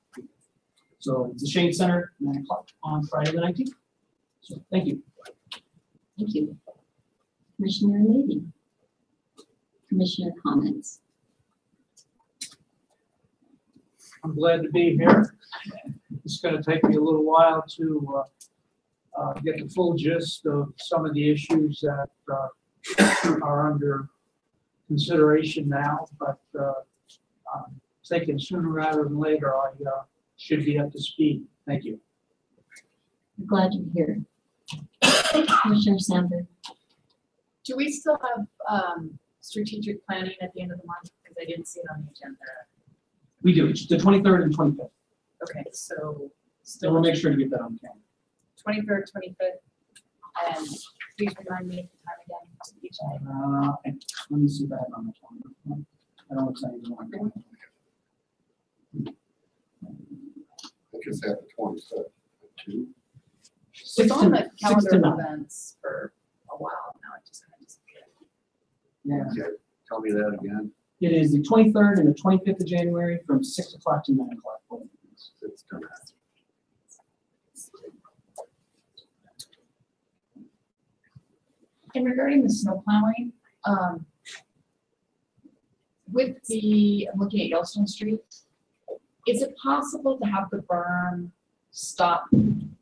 So it's the Shane Center, 9 o'clock on Friday the 19th. So thank you. Thank you. Commissioner Levy. Commissioner comments. I'm glad to be here. It's going to take me a little while to get the full gist of some of the issues that are under consideration now, but I'm thinking sooner rather than later I should be up to speed. Thank you. I'm glad you're here. Commissioner Sandberg. Do we still have strategic planning at the end of the month? Because I didn't see it on the agenda. We do. It's the 23rd and 25th. Okay, so So we'll make sure to get that on camera. 23rd, 25th, and please remind me of the time again to each day. And let me see if I have it on my calendar. I don't want to tell you the wrong thing. I just had the 25th, 2. It's on the 6 to calendar of 9. events for a while now. It just kind of disappeared. Yeah. Okay, tell me that again. It is the 23rd and the 25th of January from 6 o'clock to 9 o'clock. It's done. And regarding the snow plowing, I'm looking at Yellowstone Street, is it possible to have the berm stop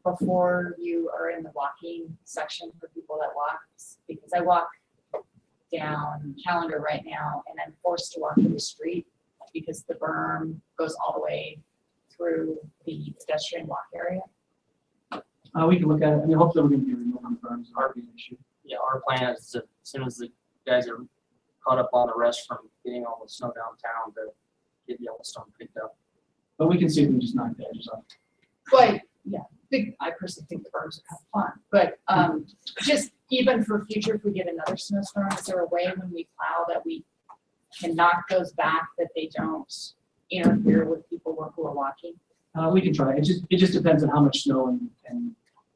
before you are in the walking section for people that walk? Because I walk down Calendar right now and I'm forced to walk through the street because the berm goes all the way through the pedestrian walk area. We can look at it. I mean, hopefully we're going to be removing firms. An issue. Yeah, our plan is to, as soon as the guys are caught up on the rest from getting all the snow downtown, to get Yellowstone picked up. But we can see if we can just knock the edges off. But yeah, I personally think the berms are kind of fun. But just even for future, if we get another snowstorm, is there a way when we plow that we can knock those back that they don't interfere with people who are walking? We can try. It just depends on how much snow and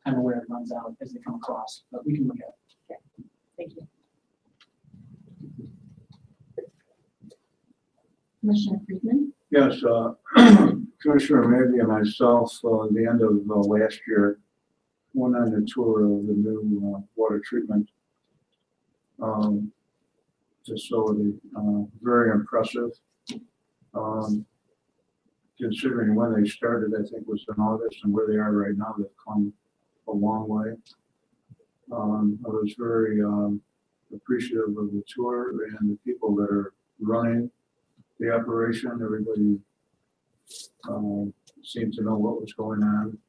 kind of where it runs out as they come across. But we can look at it. Okay. Thank you. Commissioner Friedman. Yes, Commissioner Maybe and myself, at the end of last year, went on a tour of the new water treatment facility. Very impressive. Considering when they started, I think was in August, and where they are right now, they've come a long way. I was very appreciative of the tour and the people that are running the operation. Everybody seemed to know what was going on.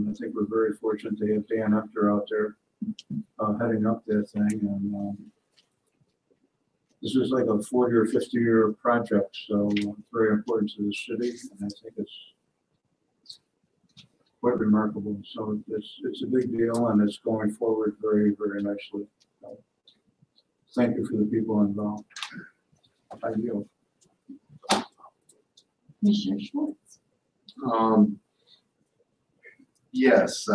I think we're very fortunate to have Dan Upter out there heading up that thing. And this is like a 40 or 50 year project, so very important to the city, and I think it's quite remarkable. So it's a big deal, and it's going forward very, very nicely. So thank you for the people involved. I yield. Commissioner Schwartz. Yes,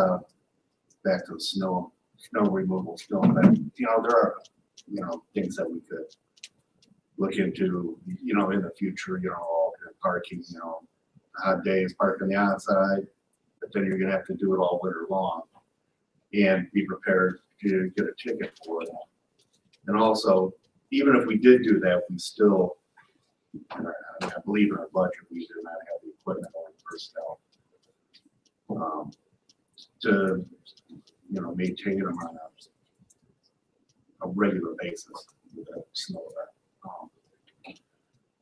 back to the snow removal still, but there are, things that we could look into, in the future, alternate parking, odd days parking the outside, but then you're gonna have to do it all winter long and be prepared to get a ticket for it. And also, even if we did do that, we still, I believe in our budget, we do not have the equipment or the personnel to, maintain them on a regular basis with that snow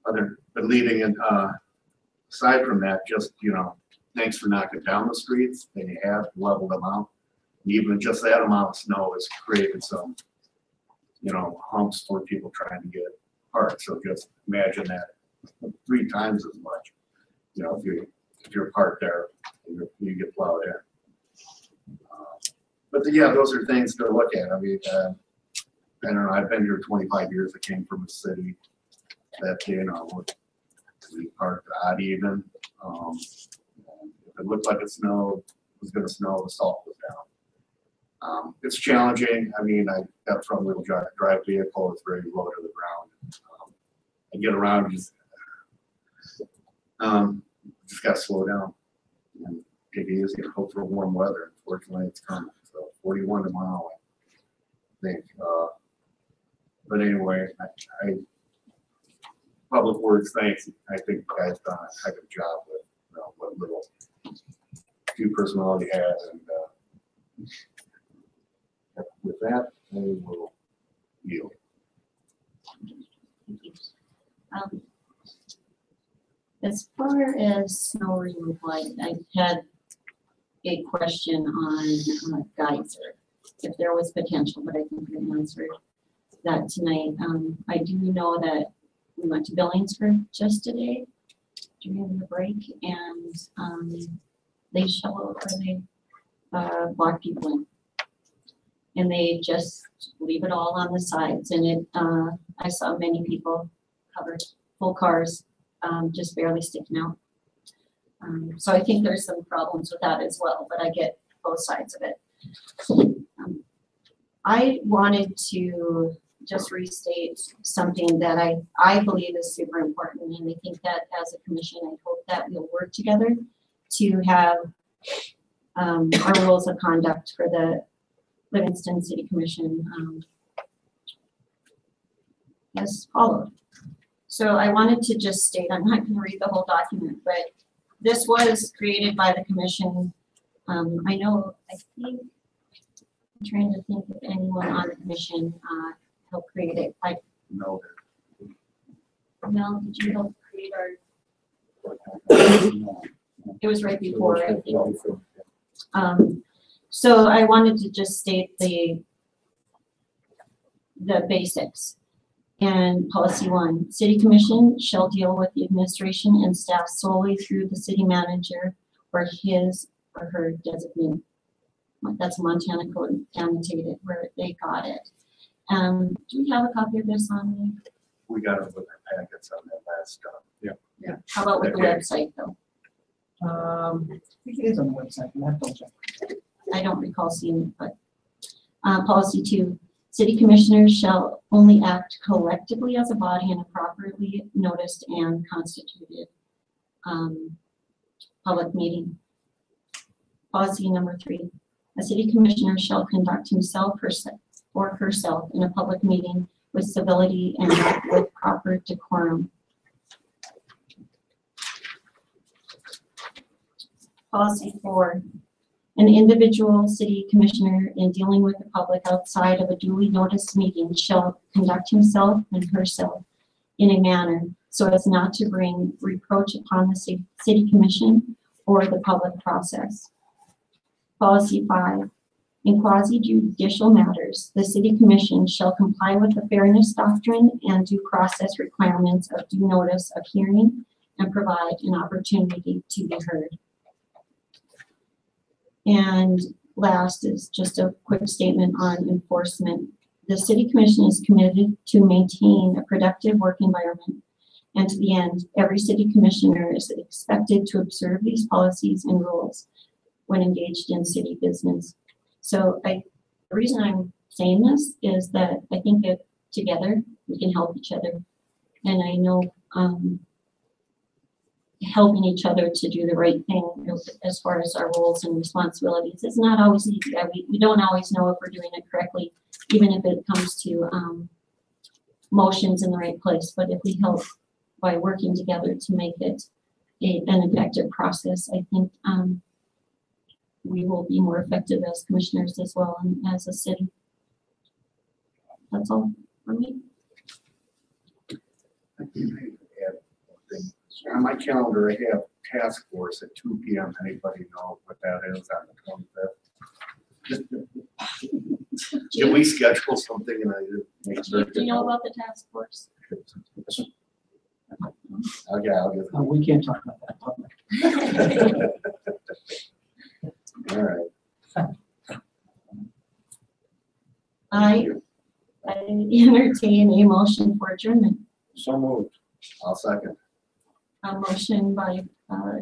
event. But leading in, aside from that, just, thanks for knocking down the streets. They have leveled them out. Even just that amount of snow has created some, humps for people trying to get parked. So just imagine that 3 times as much, if you're parked there, you get plowed in. But yeah, those are things to look at. I mean, I don't know, I've been here 25 years. I came from a city that, we parked odd even. If it looked like it was going to snow, the salt was down. It's challenging. I mean, I got a front-wheel drive vehicle. It's very low to the ground. I get around, Just gotta slow down and take it easy and hope for warm weather. Unfortunately, it's coming. So 41 tomorrow, I think. But anyway, I Public Works, thanks. I think you guys done a heck of a job with what little few personnel you had, and with that, I will yield. As far as snow removal, I had a question on Geyser, if there was potential, but I think we answered that tonight. I do know that we went to Billingsford just today during the break, and they shovel or they block people in. And they just leave it all on the sides, and it, I saw many people covered, full cars, just barely sticking out. So I think there's some problems with that as well, but I get both sides of it. I wanted to just restate something that I believe is super important, and I think that as a commission, I hope that we'll work together to have our rules of conduct for the Livingston City Commission as followed. So I wanted to just state, I'm not going to read the whole document, but this was created by the commission. I think, I'm trying to think if anyone on the commission helped create it. No. Mel, did you help create our? It was right before, I think. So I wanted to just state the basics. And policy 1, City Commission shall deal with the administration and staff solely through the city manager or his or her designee. That's Montana code annotated where they got it. Do we have a copy of this on the? We got it with our packets on that last stuff. Yeah. How about with the website though? I think it is on the website, I have to check. I don't recall seeing it, but policy 2, city commissioners shall only act collectively as a body in a properly noticed and constituted public meeting. Policy number 3, a city commissioner shall conduct himself or herself in a public meeting with civility and with proper decorum. Policy 4, an individual city commissioner in dealing with the public outside of a duly noticed meeting shall conduct himself and herself in a manner so as not to bring reproach upon the city commission or the public process. Policy 5, in quasi-judicial matters, the city commission shall comply with the fairness doctrine and due process requirements of due notice of hearing and provide an opportunity to be heard. And last is just a quick statement on enforcement. The City Commission is committed to maintain a productive work environment. And to the end, every City Commissioner is expected to observe these policies and rules when engaged in city business. So the reason I'm saying this is that I think that together we can help each other. And I know helping each other to do the right thing as far as our roles and responsibilities is not always easy. We don't always know if we're doing it correctly, even if it comes to motions in the right place. But if we help by working together to make it an effective process, I think we will be more effective as commissioners as well and as a city. That's all for me. On my calendar, I have task force at 2 p.m. Anybody know what that is on the 25th? Can we schedule something and I make sure? Do you know about the task force? Okay, I'll get it. We can't talk about that public. All right. I entertain a motion for adjournment. So moved. I'll second. A motion by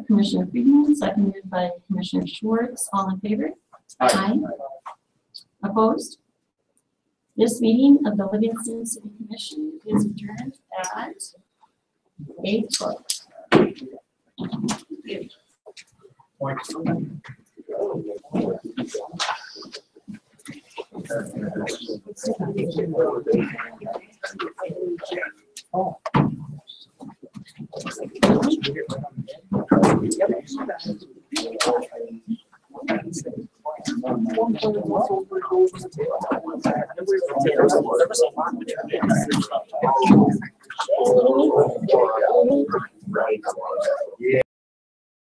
Commissioner Friedman, seconded by Commissioner Schwartz. All in favor? Aye. Opposed? This meeting of the Livingston City Commission is adjourned at 8:12. point. Oh. Right.